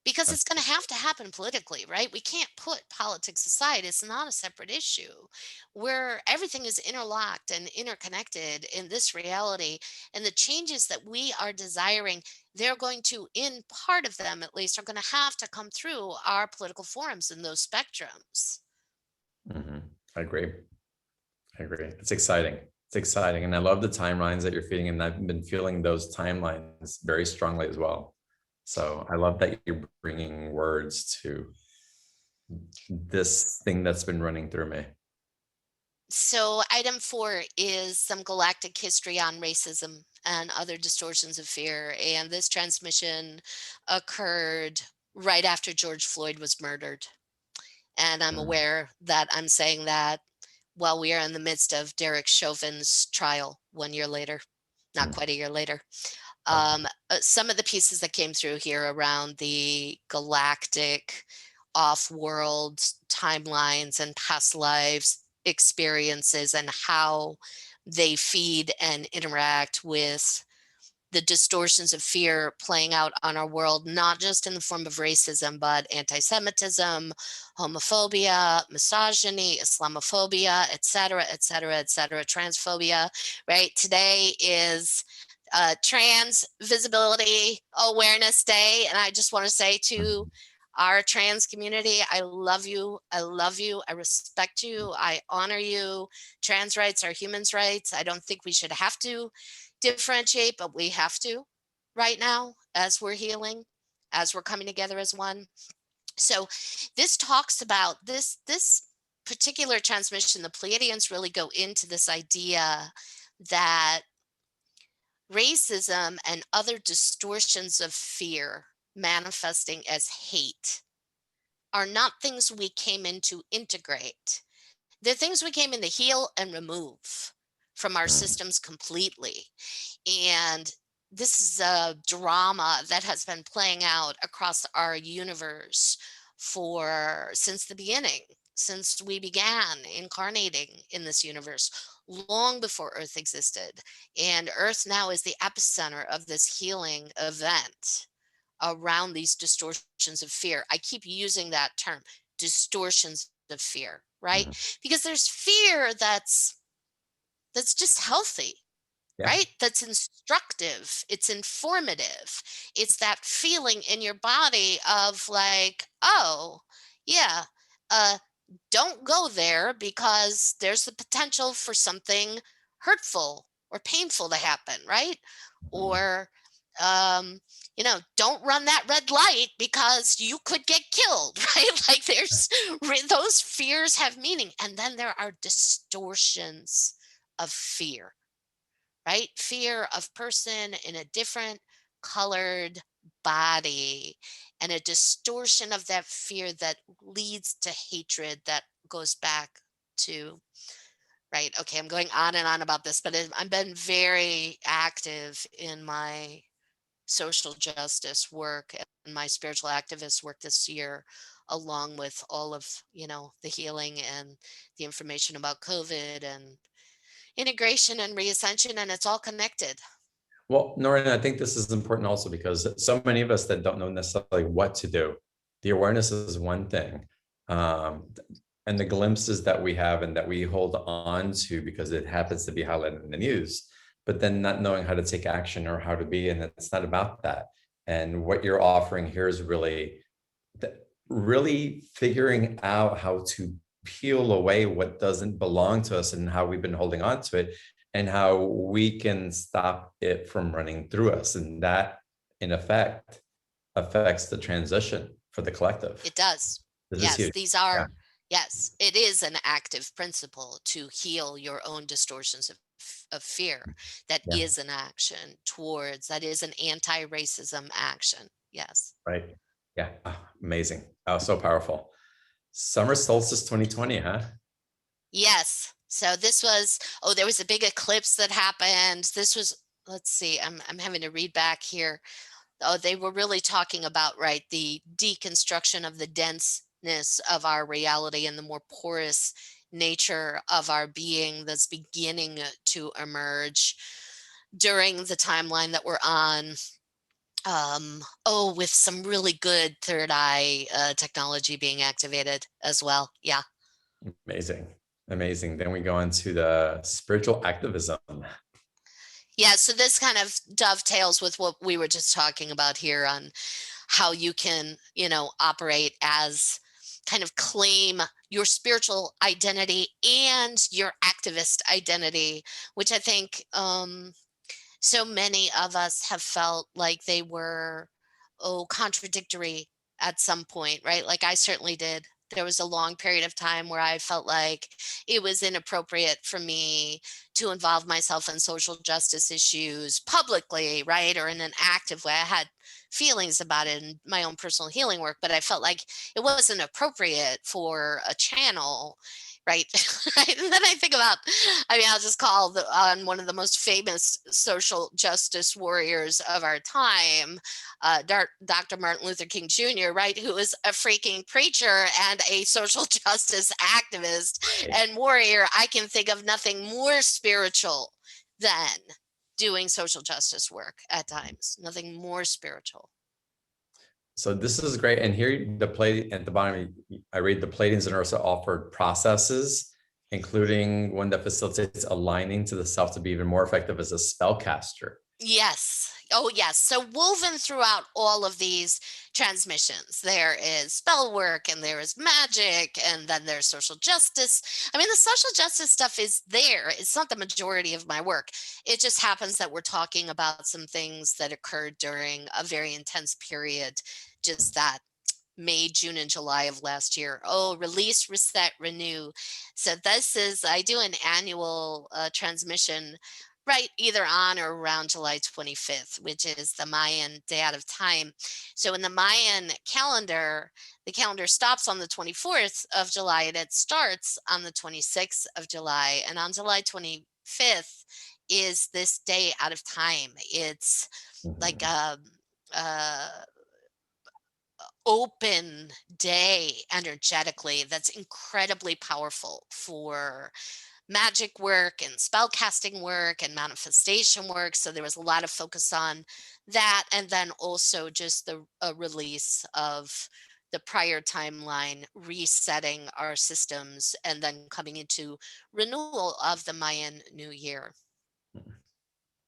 because it's going to happen politically, right? We can't put politics aside. It's not a separate issue where everything is interlocked and interconnected in this reality. And the changes that we are desiring, they're going to, in part of them at least, are going to have to come through our political forums in those spectrums. Mhm. I agree. I agree. It's exciting. It's exciting. And I love the timelines that you're feeding. And I've been feeling those timelines very strongly as well. So I love that you're bringing words to this thing that's been running through me. So, item 4 is some galactic history on racism and other distortions of fear. And this transmission occurred right after George Floyd was murdered. And I'm Mm, aware that I'm saying that while we are in the midst of Derek Chauvin's trial 1 year later, not mm, quite a year later. yeah, Some of the pieces that came through here around the galactic off-world timelines and past lives experiences and how they feed and interact with the distortions of fear playing out on our world, not just in the form of racism, but anti-Semitism, homophobia, misogyny, Islamophobia, et cetera, et cetera, et cetera, transphobia, right? Today is Trans Visibility Awareness Day. And I just want to say to mhm, our trans community, I love you. I love you. I respect you. I honor you. Trans rights are humans' rights. I don't think we should have to differentiate, but we have to right now as we're healing, as we're coming together as one. So this talks about this particular transmission. The Pleiadians really go into this idea that racism and other distortions of fear manifesting as hate are not things we came in to integrate. They're things we came in to heal and remove from our mm, systems completely. And this is a drama that has been playing out across our universe for since the beginning, since we began incarnating in this universe, long before Earth existed. And Earth now is the epicenter of this healing event around these distortions of fear. I keep using that term, distortions of fear, right? mhm. Because there's fear that's just healthy, Yeah. right? That's instructive, it's informative. It's that feeling in your body of like, oh, yeah, uh, don't go there because there's the potential for something hurtful or painful to happen, right? Mm, Or, um, don't run that red light because you could get killed, right? Like those fears have meaning. And then there are distortions of fear, right? Fear of person in a different colored body and a distortion of that fear that leads to hatred that goes back to, right? Okay, I'm going on and on about this, but I've been very active in my social justice work and my spiritual activist work this year, along with all of, the healing and the information about COVID and integration and re-ascension, and it's all connected. Well, Nora, I think this is important also because so many of us that don't know necessarily what to do. The awareness is one thing. Um, and the glimpses that we have and that we hold on to because it happens to be highlighted in the news, but then not knowing how to take action or how to be, and it's not about that. And what you're offering here is really figuring out how to peel away what doesn't belong to us and how we've been holding on to it and how we can stop it from running through us. And that, in effect, affects the transition for the collective. It does. This is Yes, huge. these Yeah. are, yes, it is an active principle to heal your own distortions of fear. That Yeah. is an action towards, that is an anti-racism action. Yes. Right. Yeah. Oh, amazing. Oh, so powerful. Summer solstice 2020, huh? Yes. So this was, there was a big eclipse that happened. This was, let's see, I'm having to read back here. Oh, they were really talking about, right, the deconstruction of the denseness of our reality and the more porous nature of our being that's beginning to emerge during the timeline that we're on. with some really good third eye technology being activated as well. Yeah. Amazing. Amazing. Then we go into the spiritual activism. Yeah, so this kind of dovetails with what we were just talking about here on how you can, operate as kind of claim your spiritual identity and your activist identity, which I think so many of us have felt like they were, contradictory at some point, right? Like I certainly did. There was a long period of time where I felt like it was inappropriate for me to involve myself in social justice issues publicly, right? Or in an active way. I had feelings about it in my own personal healing work, but I felt like it wasn't appropriate for a channel, right? Right. And then I think about, I'll just call on one of the most famous social justice warriors of our time, Dr. Martin Luther King Jr., right, who is a freaking preacher and a social justice activist and warrior. I can think of nothing more spiritual than doing social justice work at times. Nothing more spiritual. So this is great. And here the play at the bottom, I read the Pleiadians and Ursula offered processes, including one that facilitates aligning to the self to be even more effective as a spellcaster. Yes. Oh, yes. So woven throughout all of these transmissions, there is spell work and there is magic and then there's social justice. The social justice stuff is there. It's not the majority of my work. It just happens that we're talking about some things that occurred during a very intense period, just that May, June, and July of last year. Oh, release, reset, renew. So I do an annual transmission right either on or around July 25th, which is the Mayan day out of time. So in the Mayan calendar, the calendar stops on the 24th of July and it starts on the 26th of July. And on July 25th is this day out of time. It's like a open day energetically that's incredibly powerful for magic work and spell casting work and manifestation work. So there was a lot of focus on that. And then also just the release of the prior timeline, resetting our systems, and then coming into renewal of the Mayan New Year.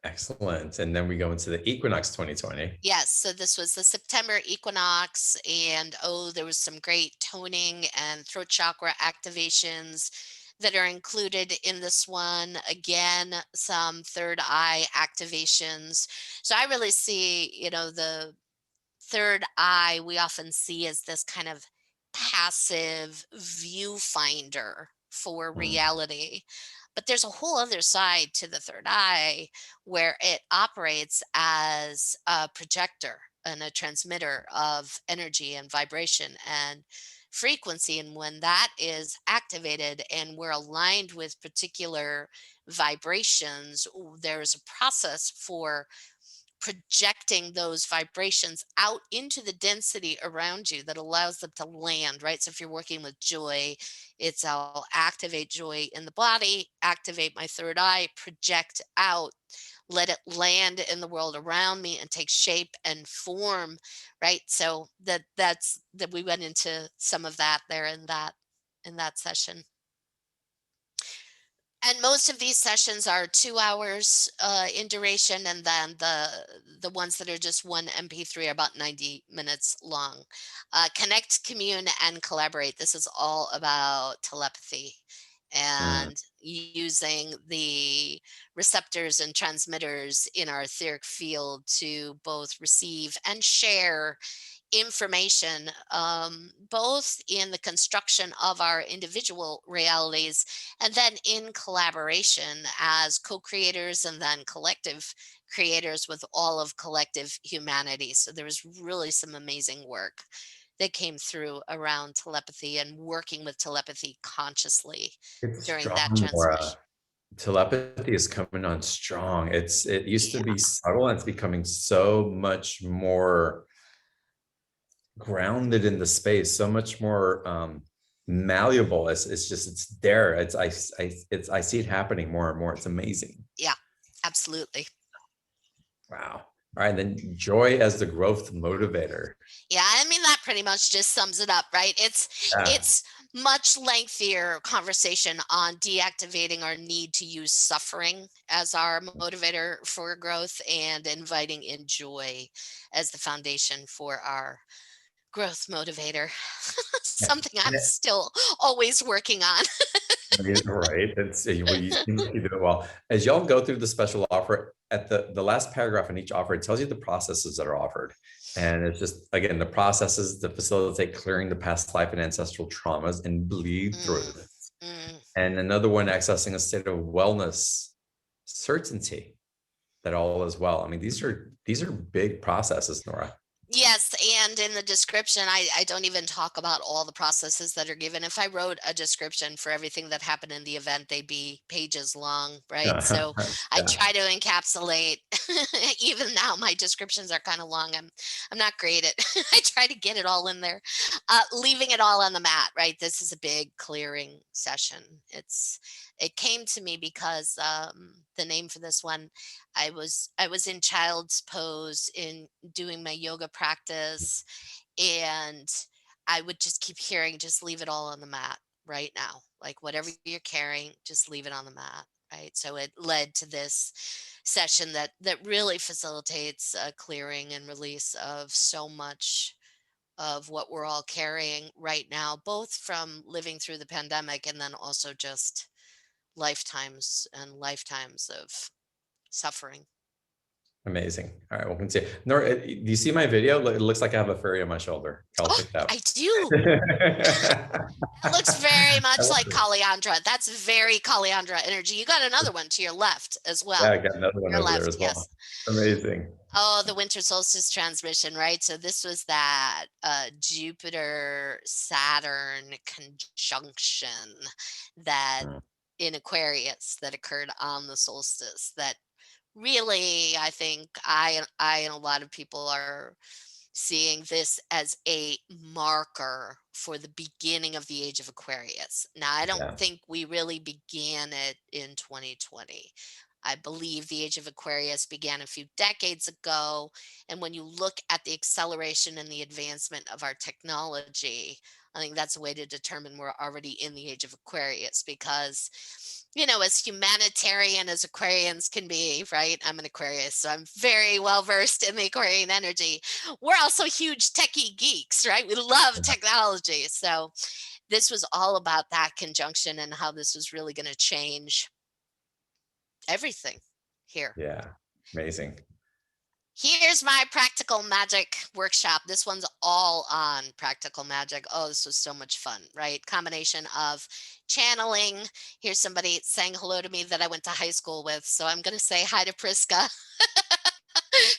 Excellent. And then we go into the Equinox 2020. Yes, so this was the September equinox, and there was some great toning and throat chakra activations that are included in this one. Again, some third eye activations. So I really see, the third eye we often see as this kind of passive viewfinder for reality. But there's a whole other side to the third eye where it operates as a projector and a transmitter of energy and vibration and frequency. And when that is activated and we're aligned with particular vibrations, there's a process for projecting those vibrations out into the density around you that allows them to land, right? So if you're working with joy, I'll activate joy in the body, activate my third eye, project out, let it land in the world around me and take shape and form, right? So that's that we went into some of that there in that session. And most of these sessions are 2 hours in duration, and then the ones that are just one MP3 are about 90 minutes long. Connect, commune, and collaborate. This is all about telepathy and using the receptors and transmitters in our etheric field to both receive and share information, both in the construction of our individual realities and then in collaboration as co-creators and then collective creators with all of collective humanity. So there was really some amazing work that came through around telepathy and working with telepathy consciously It's during that strong, transmission. Nora. Telepathy is coming on strong. It used to be subtle and it's becoming so much more grounded in the space, so much more malleable. It's there. I see it happening more and more. It's amazing. Yeah, absolutely. Wow. All right, then joy as the growth motivator. Yeah, I mean that pretty much just sums it up, right? It's much lengthier conversation on deactivating our need to use suffering as our motivator for growth and inviting in joy as the foundation for our growth motivator. Something I'm still always working on. Right. Well, you seem like you do it well. As y'all go through the special offer, at the last paragraph in each offer, it tells you the processes that are offered. And it's just, again, the processes that facilitate clearing the past life and ancestral traumas and bleed through. And another one, accessing a state of wellness, certainty that all is well. I mean, these are big processes, Nora. Yes, and in the description, I don't even talk about all the processes that are given. If I wrote a description for everything that happened in the event, they'd be pages long, right? So I try to encapsulate. Even now, my descriptions are kind of long. I'm not great at. I try to get it all in there, leaving it all on the mat, right? This is a big clearing session. It came to me because the name for this one, I was in child's pose in doing my yoga practice, and I would just keep hearing, just leave it all on the mat right now. Like whatever you're carrying, just leave it on the mat. Right. So it led to this session that really facilitates a clearing and release of so much of what we're all carrying right now, both from living through the pandemic and then also just lifetimes and lifetimes of suffering. Amazing. All right, well, continue. Nora, do you see my video? It looks like I have a fairy on my shoulder. I'll check that out. I do. It looks very much like Calliandra. That's very Calliandra energy. You got another one to your left as well. Yeah, I got another one over there as well. Yes. Amazing. Oh, the winter solstice transmission, right? So this was that Jupiter Saturn conjunction that in Aquarius that occurred on the solstice that really, I think I and a lot of people are seeing this as a marker for the beginning of the age of Aquarius. Now, I don't think we really began it in 2020. I believe the age of Aquarius began a few decades ago. And when you look at the acceleration and the advancement of our technology, I think that's a way to determine we're already in the age of Aquarius because, as humanitarian as Aquarians can be, right? I'm an Aquarius, so I'm very well versed in the Aquarian energy. We're also huge techie geeks, right? We love technology. So this was all about that conjunction and how this was really going to change everything here. Yeah, amazing. Here's my practical magic workshop. This one's all on practical magic. Oh, this was so much fun, right? Combination of channeling. Here's somebody saying hello to me that I went to high school with. So I'm going to say hi to Priska.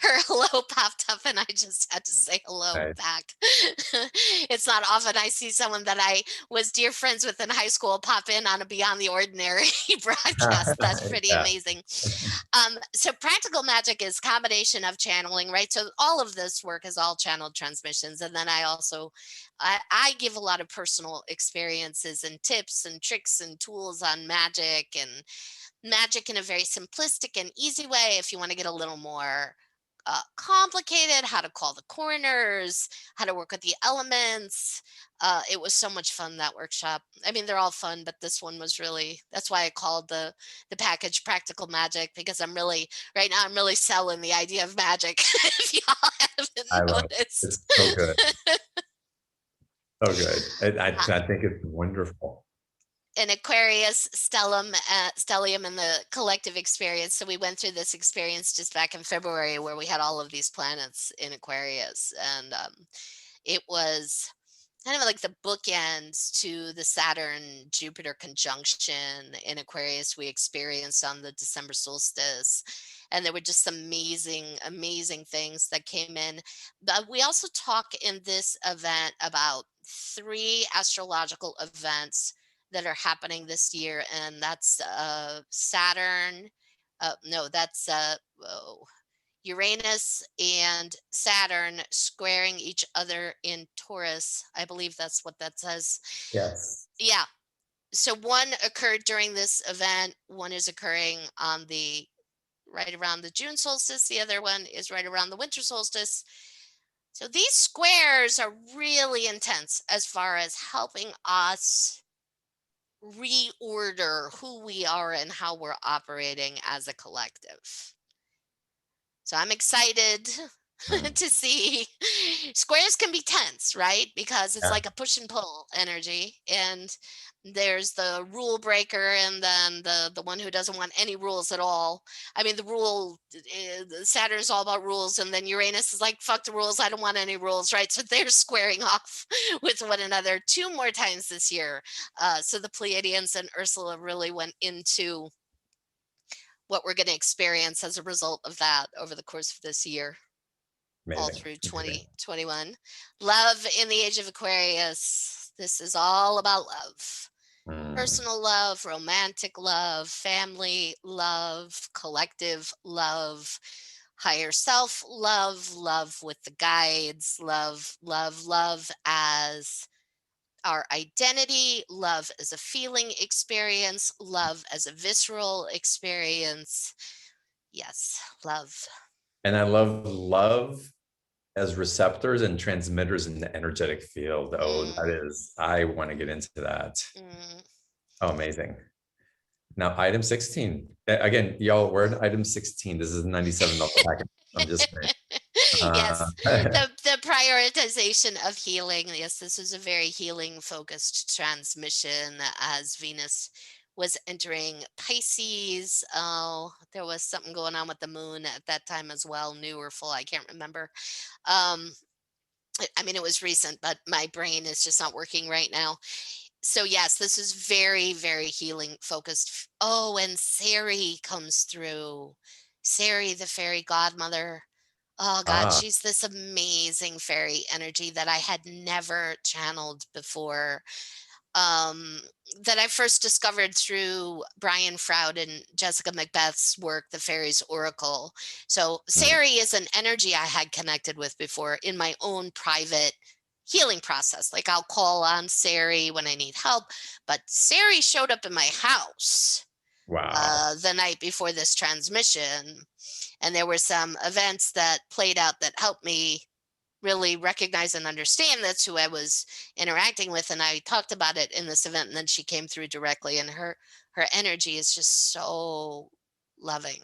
Her hello popped up and I just had to say hello back. It's not often I see someone that I was dear friends with in high school pop in on a Beyond the Ordinary broadcast. That's pretty amazing. So practical magic is combination of channeling, right? So all of this work is all channeled transmissions. And then I also, I give a lot of personal experiences and tips and tricks and tools on magic and magic in a very simplistic and easy way. If you want to get a little more complicated, how to call the corners, how to work with the elements. It was so much fun, that workshop. I mean, they're all fun, but this one was really, that's why I called the package Practical Magic, because I'm really, right now, I'm really selling the idea of magic. If y'all haven't noticed. It's so good. So good. I think it's wonderful. An Aquarius stellium in the collective experience. So we went through this experience just back in February where we had all of these planets in Aquarius. And it was kind of like the bookends to the Saturn-Jupiter conjunction in Aquarius we experienced on the December solstice. And there were just amazing, amazing things that came in. But we also talk in this event about 3 astrological events that are happening this year, and that's Saturn. No, that's Uranus and Saturn squaring each other in Taurus. I believe that's what that says. Yes. Yeah. So one occurred during this event. One is occurring on the right around the June solstice. The other one is right around the winter solstice. So these squares are really intense as far as helping us reorder who we are and how we're operating as a collective. So I'm excited Mm. to see. Squares can be tense, right? Because it's Yeah. like a push and pull energy. And there's the rule breaker and then the one who doesn't want any rules at all. I mean, Saturn's all about rules, and then Uranus is like, fuck the rules, I don't want any rules, right? So they're squaring off with one another 2 more times this year. So the Pleiadians and Ursula really went into what we're going to experience as a result of that over the course of this year, all Amazing. through Amazing. 2021. Love in the age of Aquarius. This is all about love. Mm. Personal love, romantic love, family love, collective love, higher self love, love with the guides, love as our identity, love as a feeling experience, love as a visceral experience. Yes, love. And I love as receptors and transmitters in the energetic field. Oh, Mm, I want to get into that. mm. Oh, amazing. Now, item 16. Again, y'all, we're at item 16. This is a $97 package. I'm just kidding. Yes, Uh, the prioritization of healing. Yes, this was a very healing focused transmission as Venus was entering Pisces. Oh, there was something going on with the moon at that time as well, new or full, I can't remember. Um, I mean, it was recent, but my brain is just not working right now. So yes, this is very, very healing focused. Oh, and Sari comes through. Sari, the fairy godmother. Oh God, ah, she's this amazing fairy energy that I had never channeled before. Um, that I first discovered through Brian Froud and Jessica Macbeth's work, The Fairies Oracle. So mm, Sari is an energy I had connected with before in my own private healing process. Like I'll call on Sari when I need help, but Sari showed up in my house wow. the night before this transmission, and there were some events that played out that helped me really recognize and understand that's who I was interacting with. And I talked about it in this event, and then she came through directly, and her energy is just so loving.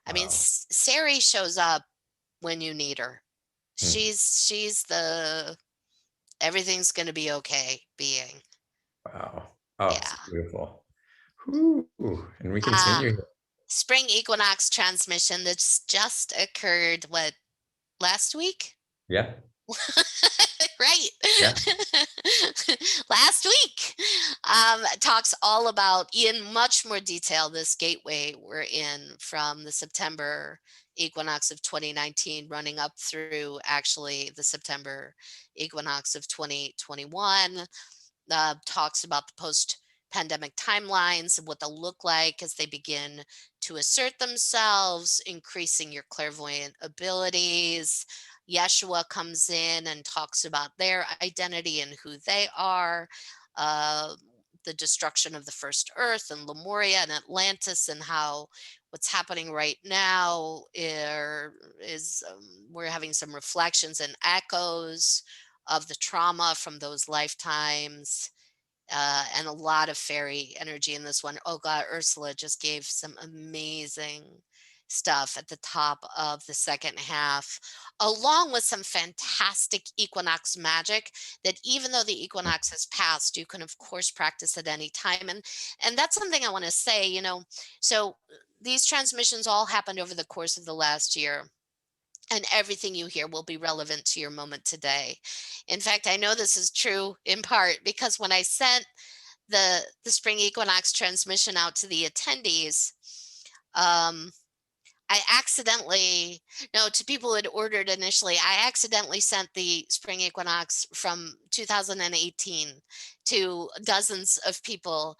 I mean, Wow. Sari shows up when you need her. Mm, She's the everything's going to be okay being. wow. Oh, it's Yeah. beautiful. Whew. And we continue. Spring equinox transmission that's just occurred, what, last week? Yeah. Right. Yeah. Last week talks all about, in much more detail, this gateway we're in from the September equinox of 2019 running up through actually the September equinox of 2021. Talks about the post pandemic timelines and what they'll look like as they begin to assert themselves, increasing your clairvoyant abilities. Yeshua comes in and talks about their identity and who they are. Uh, the destruction of the first Earth and Lemuria and Atlantis, and how what's happening right now is we're having some reflections and echoes of the trauma from those lifetimes, and a lot of fairy energy in this one. Oh God, Ursula just gave some amazing stuff at the top of the second half, along with some fantastic equinox magic that, even though the equinox has passed, you can of course practice at any time. And that's something I want to say, so these transmissions all happened over the course of the last year, and everything you hear will be relevant to your moment today. In fact, I know this is true in part because when I sent the spring equinox transmission out to the attendees, um, I accidentally, no, to people who had ordered initially, I accidentally sent the spring equinox from 2018 to dozens of people,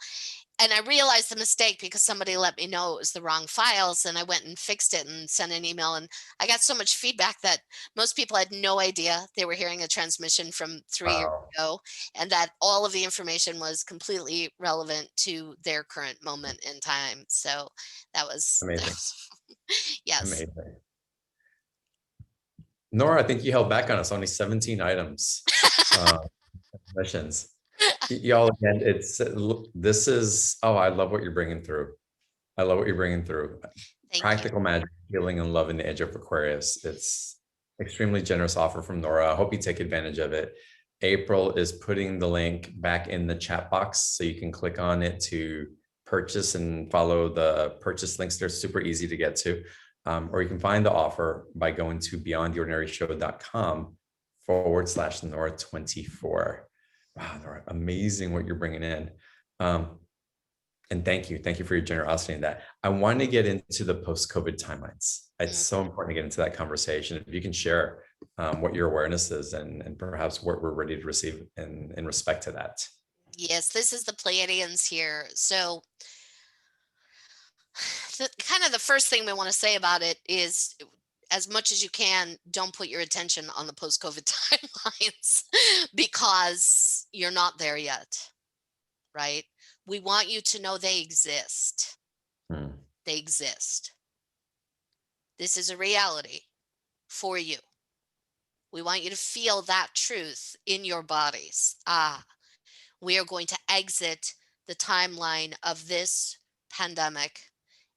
and I realized the mistake because somebody let me know it was the wrong files, and I went and fixed it and sent an email, and I got so much feedback that most people had no idea they were hearing a transmission from 3 years Wow. ago, and that all of the information was completely relevant to their current moment in time. So that was Amazing. Yes. Amazing. Nora, I think you held back on us, only 17 items, missions. Y'all, again, this is, oh, I love what you're bringing through. I love what you're bringing through. Thank you. Practical magic, healing, and love in the Age of Aquarius. It's extremely generous offer from Nora. I hope you take advantage of it. April is putting the link back in the chat box, so you can click on it to purchase and follow the purchase links. They're super easy to get to. Or you can find the offer by going to beyondyournaturyshow.com/Nora24. Wow, Nora, amazing what you're bringing in. And thank you for your generosity in that. I want to get into the post-COVID timelines. It's so important to get into that conversation. If you can share what your awareness is and perhaps what we're ready to receive in respect to that. Yes, this is the Pleiadians here. So kind of the first thing we want to say about it is, as much as you can, don't put your attention on the post-COVID timelines because you're not there yet, right? We want you to know they exist. They exist. This is a reality for you. We want you to feel that truth in your bodies. We are going to exit the timeline of this pandemic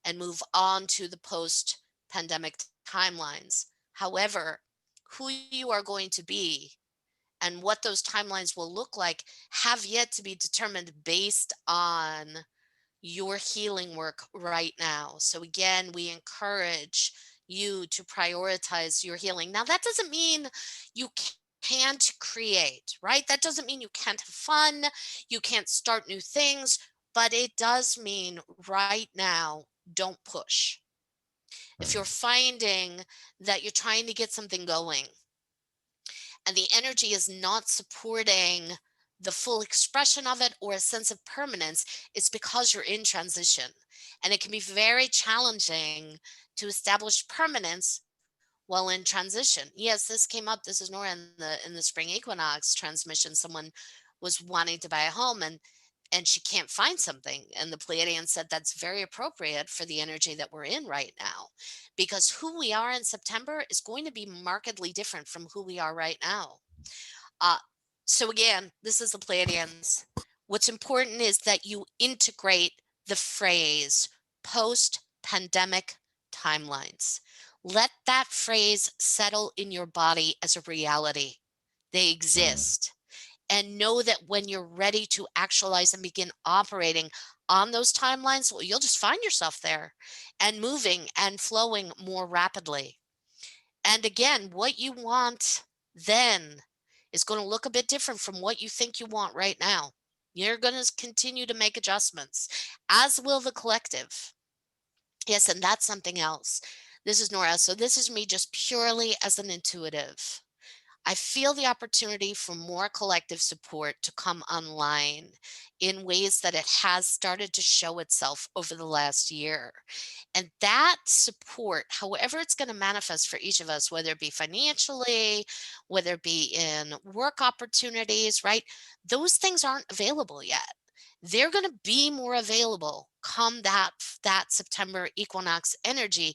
and move on to the post-pandemic timelines. However, who you are going to be and what those timelines will look like have yet to be determined based on your healing work right now. So again, we encourage you to prioritize your healing. Now, that doesn't mean you can't create, right? That doesn't mean you can't have fun, you can't start new things, but it does mean right now, don't push. If you're finding that you're trying to get something going and the energy is not supporting the full expression of it or a sense of permanence, it's because you're in transition. And it can be very challenging to establish permanence while in transition. Yes, this came up. This is Nora in the spring equinox transmission. Someone was wanting to buy a home and she can't find something. And the Pleiadian said that's very appropriate for the energy that we're in right now, because who we are in September is going to be markedly different from who we are right now. So again, this is the Pleiadians. What's important is that you integrate the phrase post-pandemic timelines. Let that phrase settle in your body as a reality. They exist. And know that when you're ready to actualize and begin operating on those timelines, well, you'll just find yourself there and moving and flowing more rapidly. And again, what you want then is going to look a bit different from what you think you want right now. You're going to continue to make adjustments, as will the collective. Yes, and that's something else. This is Nora. So this is me just purely as an intuitive. I feel the opportunity for more collective support to come online in ways that it has started to show itself over the last year. And that support, however it's going to manifest for each of us, whether it be financially, whether it be in work opportunities, right? Those things aren't available yet. They're going to be more available come that September equinox energy.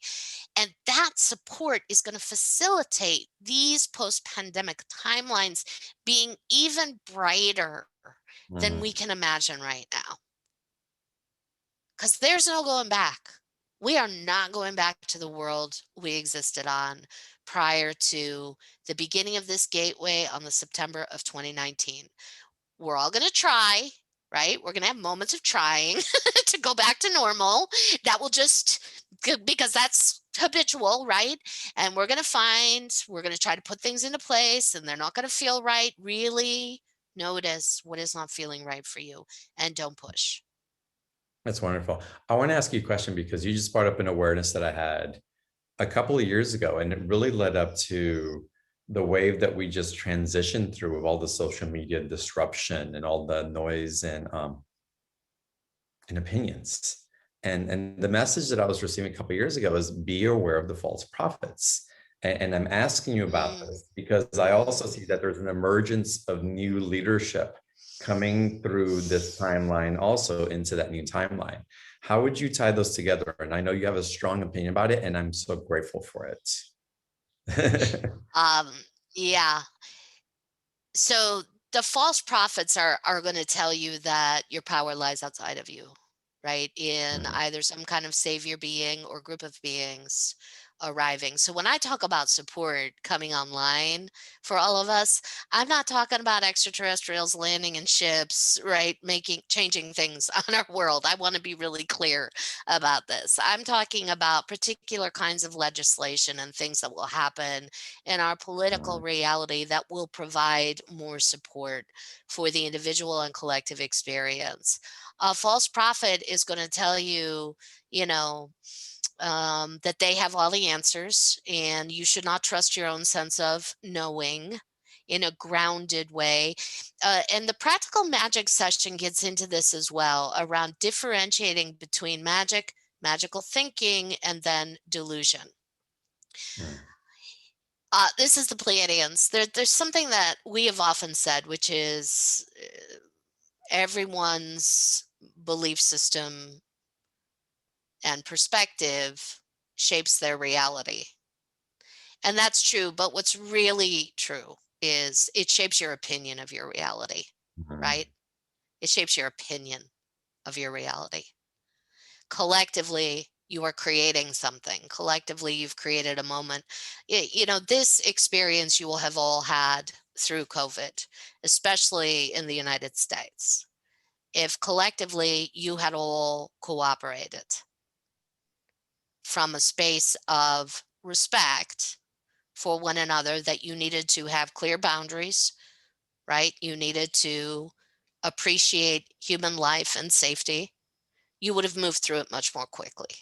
And that support is going to facilitate these post-pandemic timelines being even brighter than we can imagine right now. Because there's no going back. We are not going back to the world we existed on prior to the beginning of this gateway on the September of 2019. We're all going to try, right? We're going to have moments of trying to go back to normal. That will just, because that's habitual, right? And we're going to try to put things into place and they're not going to feel right. Really notice what is not feeling right for you and don't push. That's wonderful. I want to ask you a question because you just brought up an awareness that I had a couple of years ago, and it really led up to the wave that we just transitioned through of all the social media disruption and all the noise and opinions. And the message that I was receiving a couple of years ago is be aware of the false prophets. And I'm asking you about this because I also see that there's an emergence of new leadership coming through this timeline also into that new timeline. How would you tie those together? And I know you have a strong opinion about it, and I'm so grateful for it. Um, yeah. So the false prophets are going to tell you that your power lies outside of you, right? In either some kind of savior being or group of beings arriving. So when I talk about support coming online for all of us, I'm not talking about extraterrestrials landing in ships, right? Changing things on our world. I want to be really clear about this. I'm talking about particular kinds of legislation and things that will happen in our political reality that will provide more support for the individual and collective experience. A false prophet is going to tell you, you know, that they have all the answers and you should not trust your own sense of knowing in a grounded way. And the practical magic session gets into this as well, around differentiating between magic, magical thinking, and then delusion. This is the Pleiadians. There's something that we have often said, which is everyone's belief system and perspective shapes their reality. And that's true, but what's really true is it shapes your opinion of your reality, right? It shapes your opinion of your reality. Collectively, you are creating something. Collectively, you've created a moment. This experience you will have all had through COVID, especially in the United States. If collectively you had all cooperated from a space of respect for one another, that you needed to have clear boundaries, right? You needed to appreciate human life and safety. You would have moved through it much more quickly.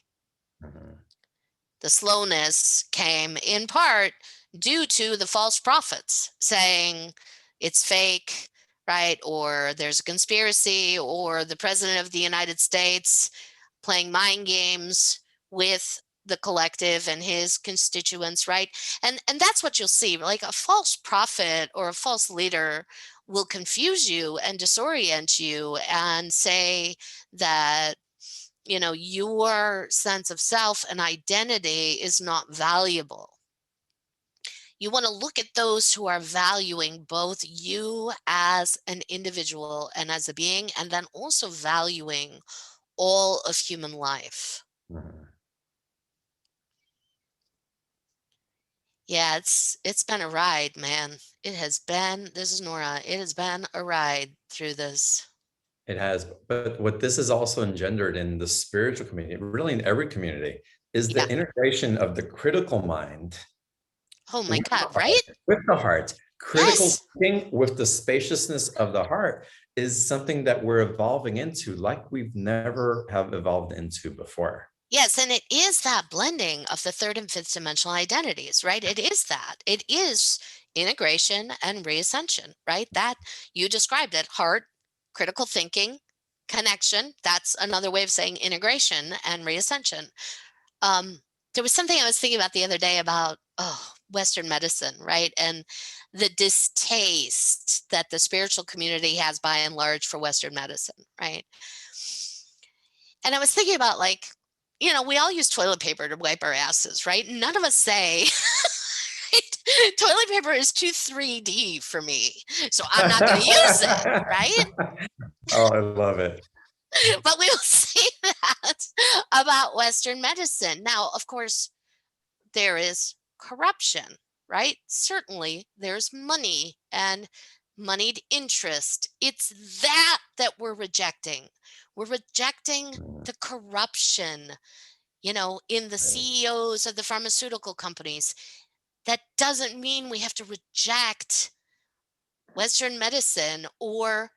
The slowness came in part due to the false prophets saying it's fake, right? Or there's a conspiracy, or the president of the United States playing mind games with the collective and his constituents, right? And that's what you'll see. Like a false prophet or a false leader will confuse you and disorient you and say that your sense of self and identity is not valuable. You want to look at those who are valuing both you as an individual and as a being, and then also valuing all of human life. Yeah, it's been a ride, man. This is Nora. It has been a ride through this. It has, but what this has also engendered in the spiritual community, really in every community, is the integration of the critical mind. Oh my God, right? With the heart. Critical thinking with the spaciousness of the heart is something that we're evolving into like we've never have evolved into before. Yes, and it is that blending of the third and fifth dimensional identities, right? It is that. It is integration and re-ascension, right? That you described it. Heart, critical thinking, connection. That's another way of saying integration and re-ascension. There was something I was thinking about the other day about Western medicine, right? And the distaste that the spiritual community has by and large for Western medicine, right? And I was thinking about, like, we all use toilet paper to wipe our asses, right? None of us say, right? Toilet paper is too 3D for me, so I'm not going to use it, right? Oh, I love it. But we will say that about Western medicine. Now, of course, there is corruption, right? Certainly there's money and moneyed interest. It's that we're rejecting. We're rejecting the corruption, in the CEOs of the pharmaceutical companies. That doesn't mean we have to reject Western medicine or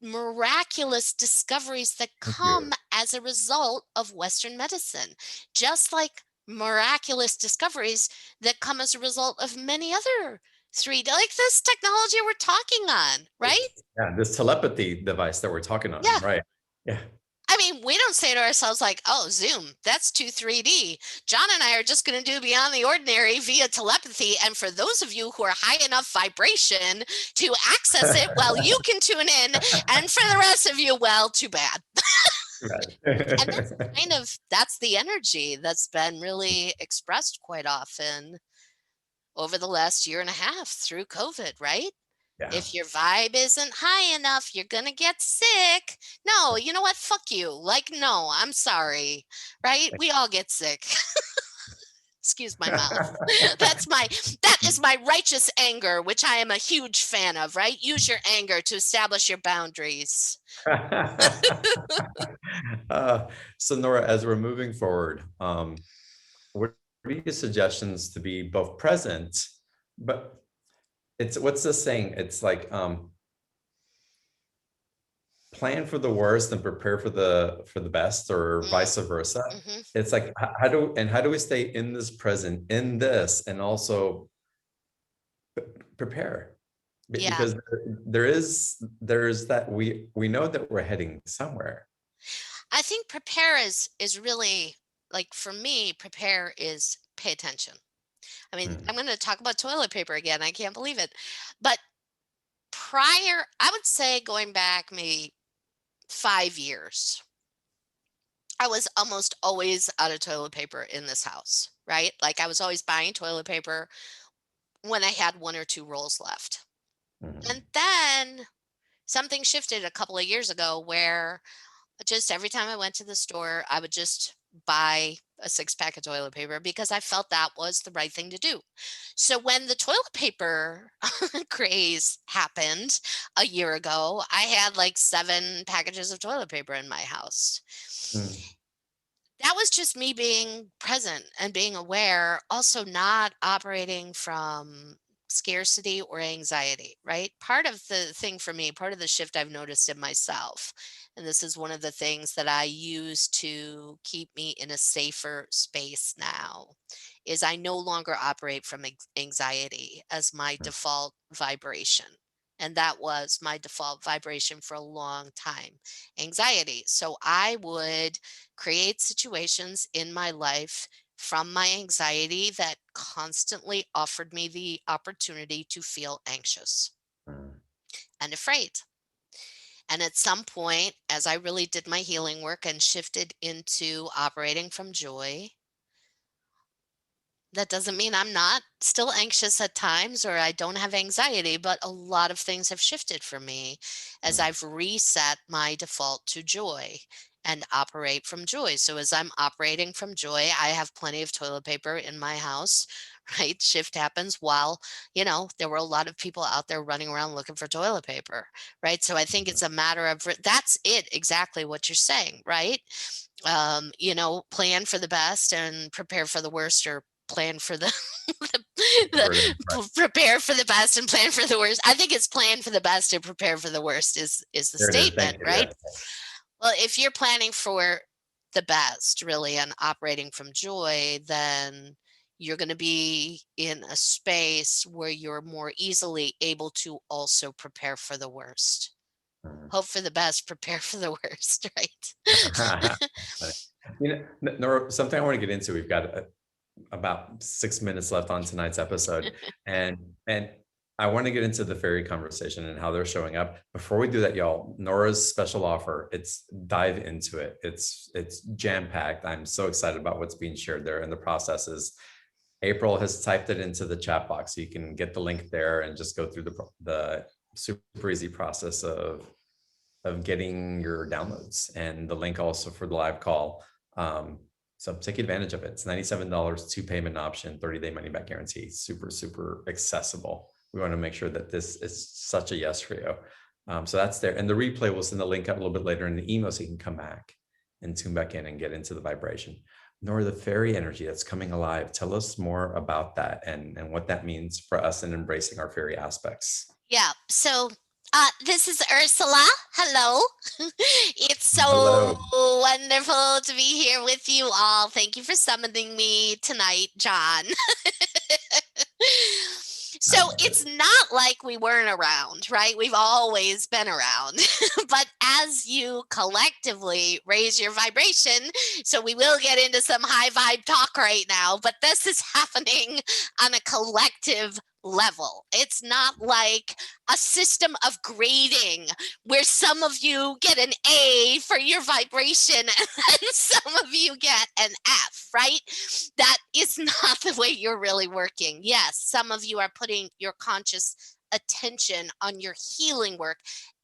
miraculous discoveries that come as a result of Western medicine, just like miraculous discoveries that come as a result of many other like this technology we're talking on, right? Yeah, this telepathy device that we're talking on, right? Yeah. I mean, we don't say to ourselves like, oh, Zoom, that's too 3D. John and I are just going to do Beyond the Ordinary via telepathy. And for those of you who are high enough vibration to access it, well, you can tune in. And for the rest of you, well, too bad. And that's the energy that's been really expressed quite often over the last year and a half through COVID, right? Yeah. If your vibe isn't high enough, you're going to get sick. No, you know what? Fuck you. Like, no, I'm sorry. Right? We all get sick. Excuse my mouth. That is my righteous anger, which I am a huge fan of, right? Use your anger to establish your boundaries. So Nora, as we're moving forward, what are your suggestions to be both present, but what's the saying? It's like plan for the worst and prepare for the best, or vice versa. Mm-hmm. It's like how do we stay in this present, in this, and also prepare? Yeah. Because there's that we know that we're heading somewhere. I think prepare is really, like, for me, prepare is pay attention. I mean, I'm going to talk about toilet paper again. I can't believe it. But prior, I would say going back maybe 5 years, I was almost always out of toilet paper in this house, right? Like, I was always buying toilet paper when I had 1 or 2 rolls left. And then something shifted a couple of years ago where just every time I went to the store, I would just buy a 6-pack of toilet paper because I felt that was the right thing to do. So when the toilet paper craze happened a year ago, I had like 7 packages of toilet paper in my house. That was just me being present and being aware, also not operating from scarcity or anxiety, right? Part of the thing for me, part of the shift I've noticed in myself, and this is one of the things that I use to keep me in a safer space now, is I no longer operate from anxiety as my default vibration. And that was my default vibration for a long time, anxiety. So I would create situations in my life from my anxiety that constantly offered me the opportunity to feel anxious and afraid. And at some point, as I really did my healing work and shifted into operating from joy, that doesn't mean I'm not still anxious at times or I don't have anxiety, but a lot of things have shifted for me as I've reset my default to joy and operate from joy. So as I'm operating from joy, I have plenty of toilet paper in my house, right? Shift happens while, there were a lot of people out there running around looking for toilet paper, right? So I think it's a matter of, that's it, exactly what you're saying, right? Plan for the best and prepare for the worst, or plan for the, prepare for the best and plan for the worst. I think it's plan for the best and prepare for the worst is the statement, right? Yeah. Well, if you're planning for the best, really, and operating from joy, then you're going to be in a space where you're more easily able to also prepare for the worst. Hope for the best, prepare for the worst, right? Nora, something I want to get into. We've got about 6 minutes left on tonight's episode, and I want to get into the fairy conversation and how they're showing up. Before we do that, y'all, Nora's special offer, it's dive into it. It's jam-packed. I'm so excited about what's being shared there and the processes. April has typed it into the chat box, so you can get the link there and just go through the super easy process of getting your downloads, and the link also for the live call. So take advantage of it. It's $97, 2-payment option, 30-day money back guarantee. Super, super accessible. We want to make sure that this is such a yes for you. So that's there. And the replay, we'll send the link out a little bit later in the email so you can come back and tune back in and get into the vibration. Nor the fairy energy that's coming alive. Tell us more about that and what that means for us in embracing our fairy aspects. Yeah. So this is Ursula. Hello. It's so wonderful to be here with you all. Thank you for summoning me tonight, John. So it's not like we weren't around, right? We've always been around. But as you collectively raise your vibration, so we will get into some high vibe talk right now, but this is happening on a collective level. It's not like a system of grading where some of you get an A for your vibration and some of you get an F, right? That is not the way you're really working. Yes, some of you are putting your conscious attention on your healing work,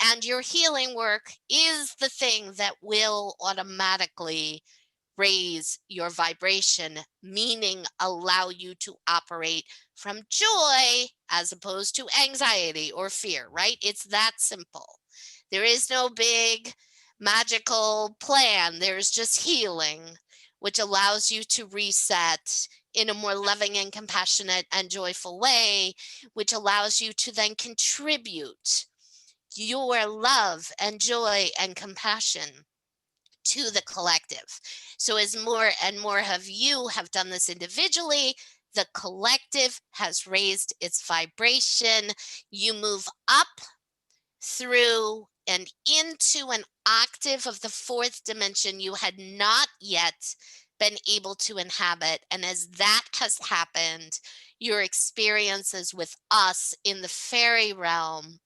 and your healing work is the thing that will automatically raise your vibration, meaning allow you to operate from joy as opposed to anxiety or fear, right? It's that simple. There is no big magical plan. There's just healing, which allows you to reset in a more loving and compassionate and joyful way, which allows you to then contribute your love and joy and compassion to the collective. So as more and more of you have done this individually, the collective has raised its vibration. You move up through and into an octave of the fourth dimension you had not yet been able to inhabit. And as that has happened, your experiences with us in the fairy realm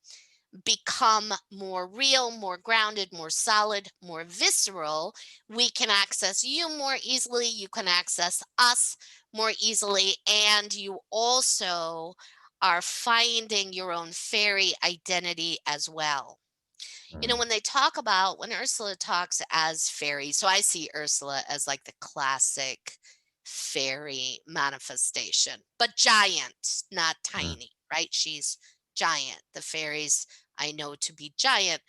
become more real, more grounded, more solid, more visceral. We can access you more easily. You can access us more easily. And you also are finding your own fairy identity as well. You know, when they talk about, when Ursula talks as fairy, so I see Ursula as like the classic fairy manifestation, but giant, not tiny, right? She's giant. The fairies I know to be giant.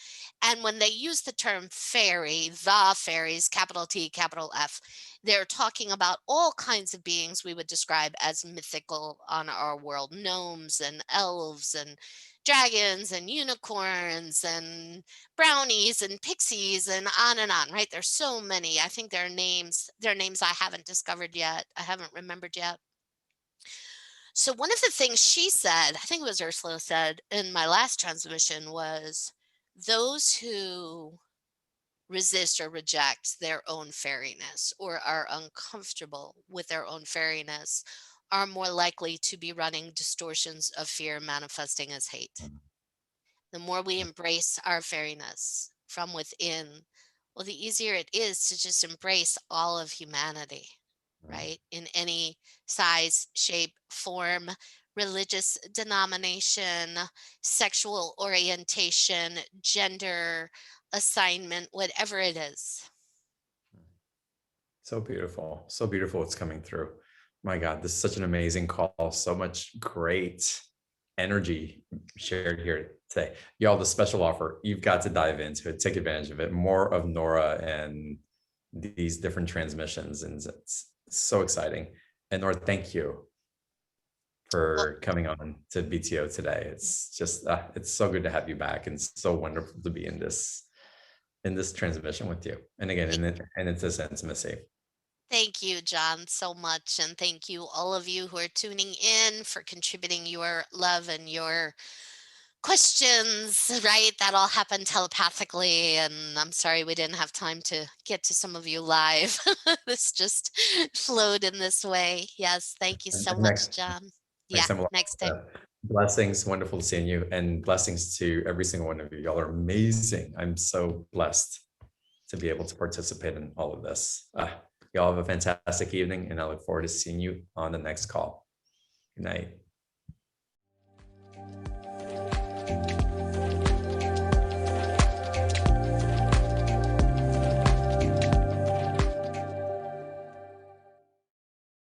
And when they use the term fairy, the fairies, capital T, capital F, they're talking about all kinds of beings we would describe as mythical on our world, gnomes and elves and dragons and unicorns and brownies and pixies and on, right? There's so many. I think there are names I haven't discovered yet. I haven't remembered yet. So one of the things she said, I think it was Ursula said in my last transmission, was those who resist or reject their own fairiness or are uncomfortable with their own fairiness are more likely to be running distortions of fear manifesting as hate. The more we embrace our fairiness from within, well, the easier it is to just embrace all of humanity, right? In any size, shape, form, religious denomination, sexual orientation, gender assignment, whatever it is. So beautiful. So beautiful it's coming through. My God, this is such an amazing call. So much great energy shared here today. Y'all, the special offer, you've got to dive into it, take advantage of it. More of Nora and these different transmissions. And it's so exciting. And Nora, thank you for coming on to BTO today. It's just, it's so good to have you back and so wonderful to be in this transmission with you. And again, and it's this intimacy. Thank you, John, so much. And thank you, all of you who are tuning in, for contributing your love and your questions, right? That all happened telepathically. And I'm sorry we didn't have time to get to some of you live. This just flowed in this way. Yes, thank you so much, John. Yeah, next time. Blessings. Wonderful seeing you, and blessings to every single one of you. Y'all are amazing. I'm so blessed to be able to participate in all of this. Y'all have a fantastic evening, and I look forward to seeing you on the next call. Good night.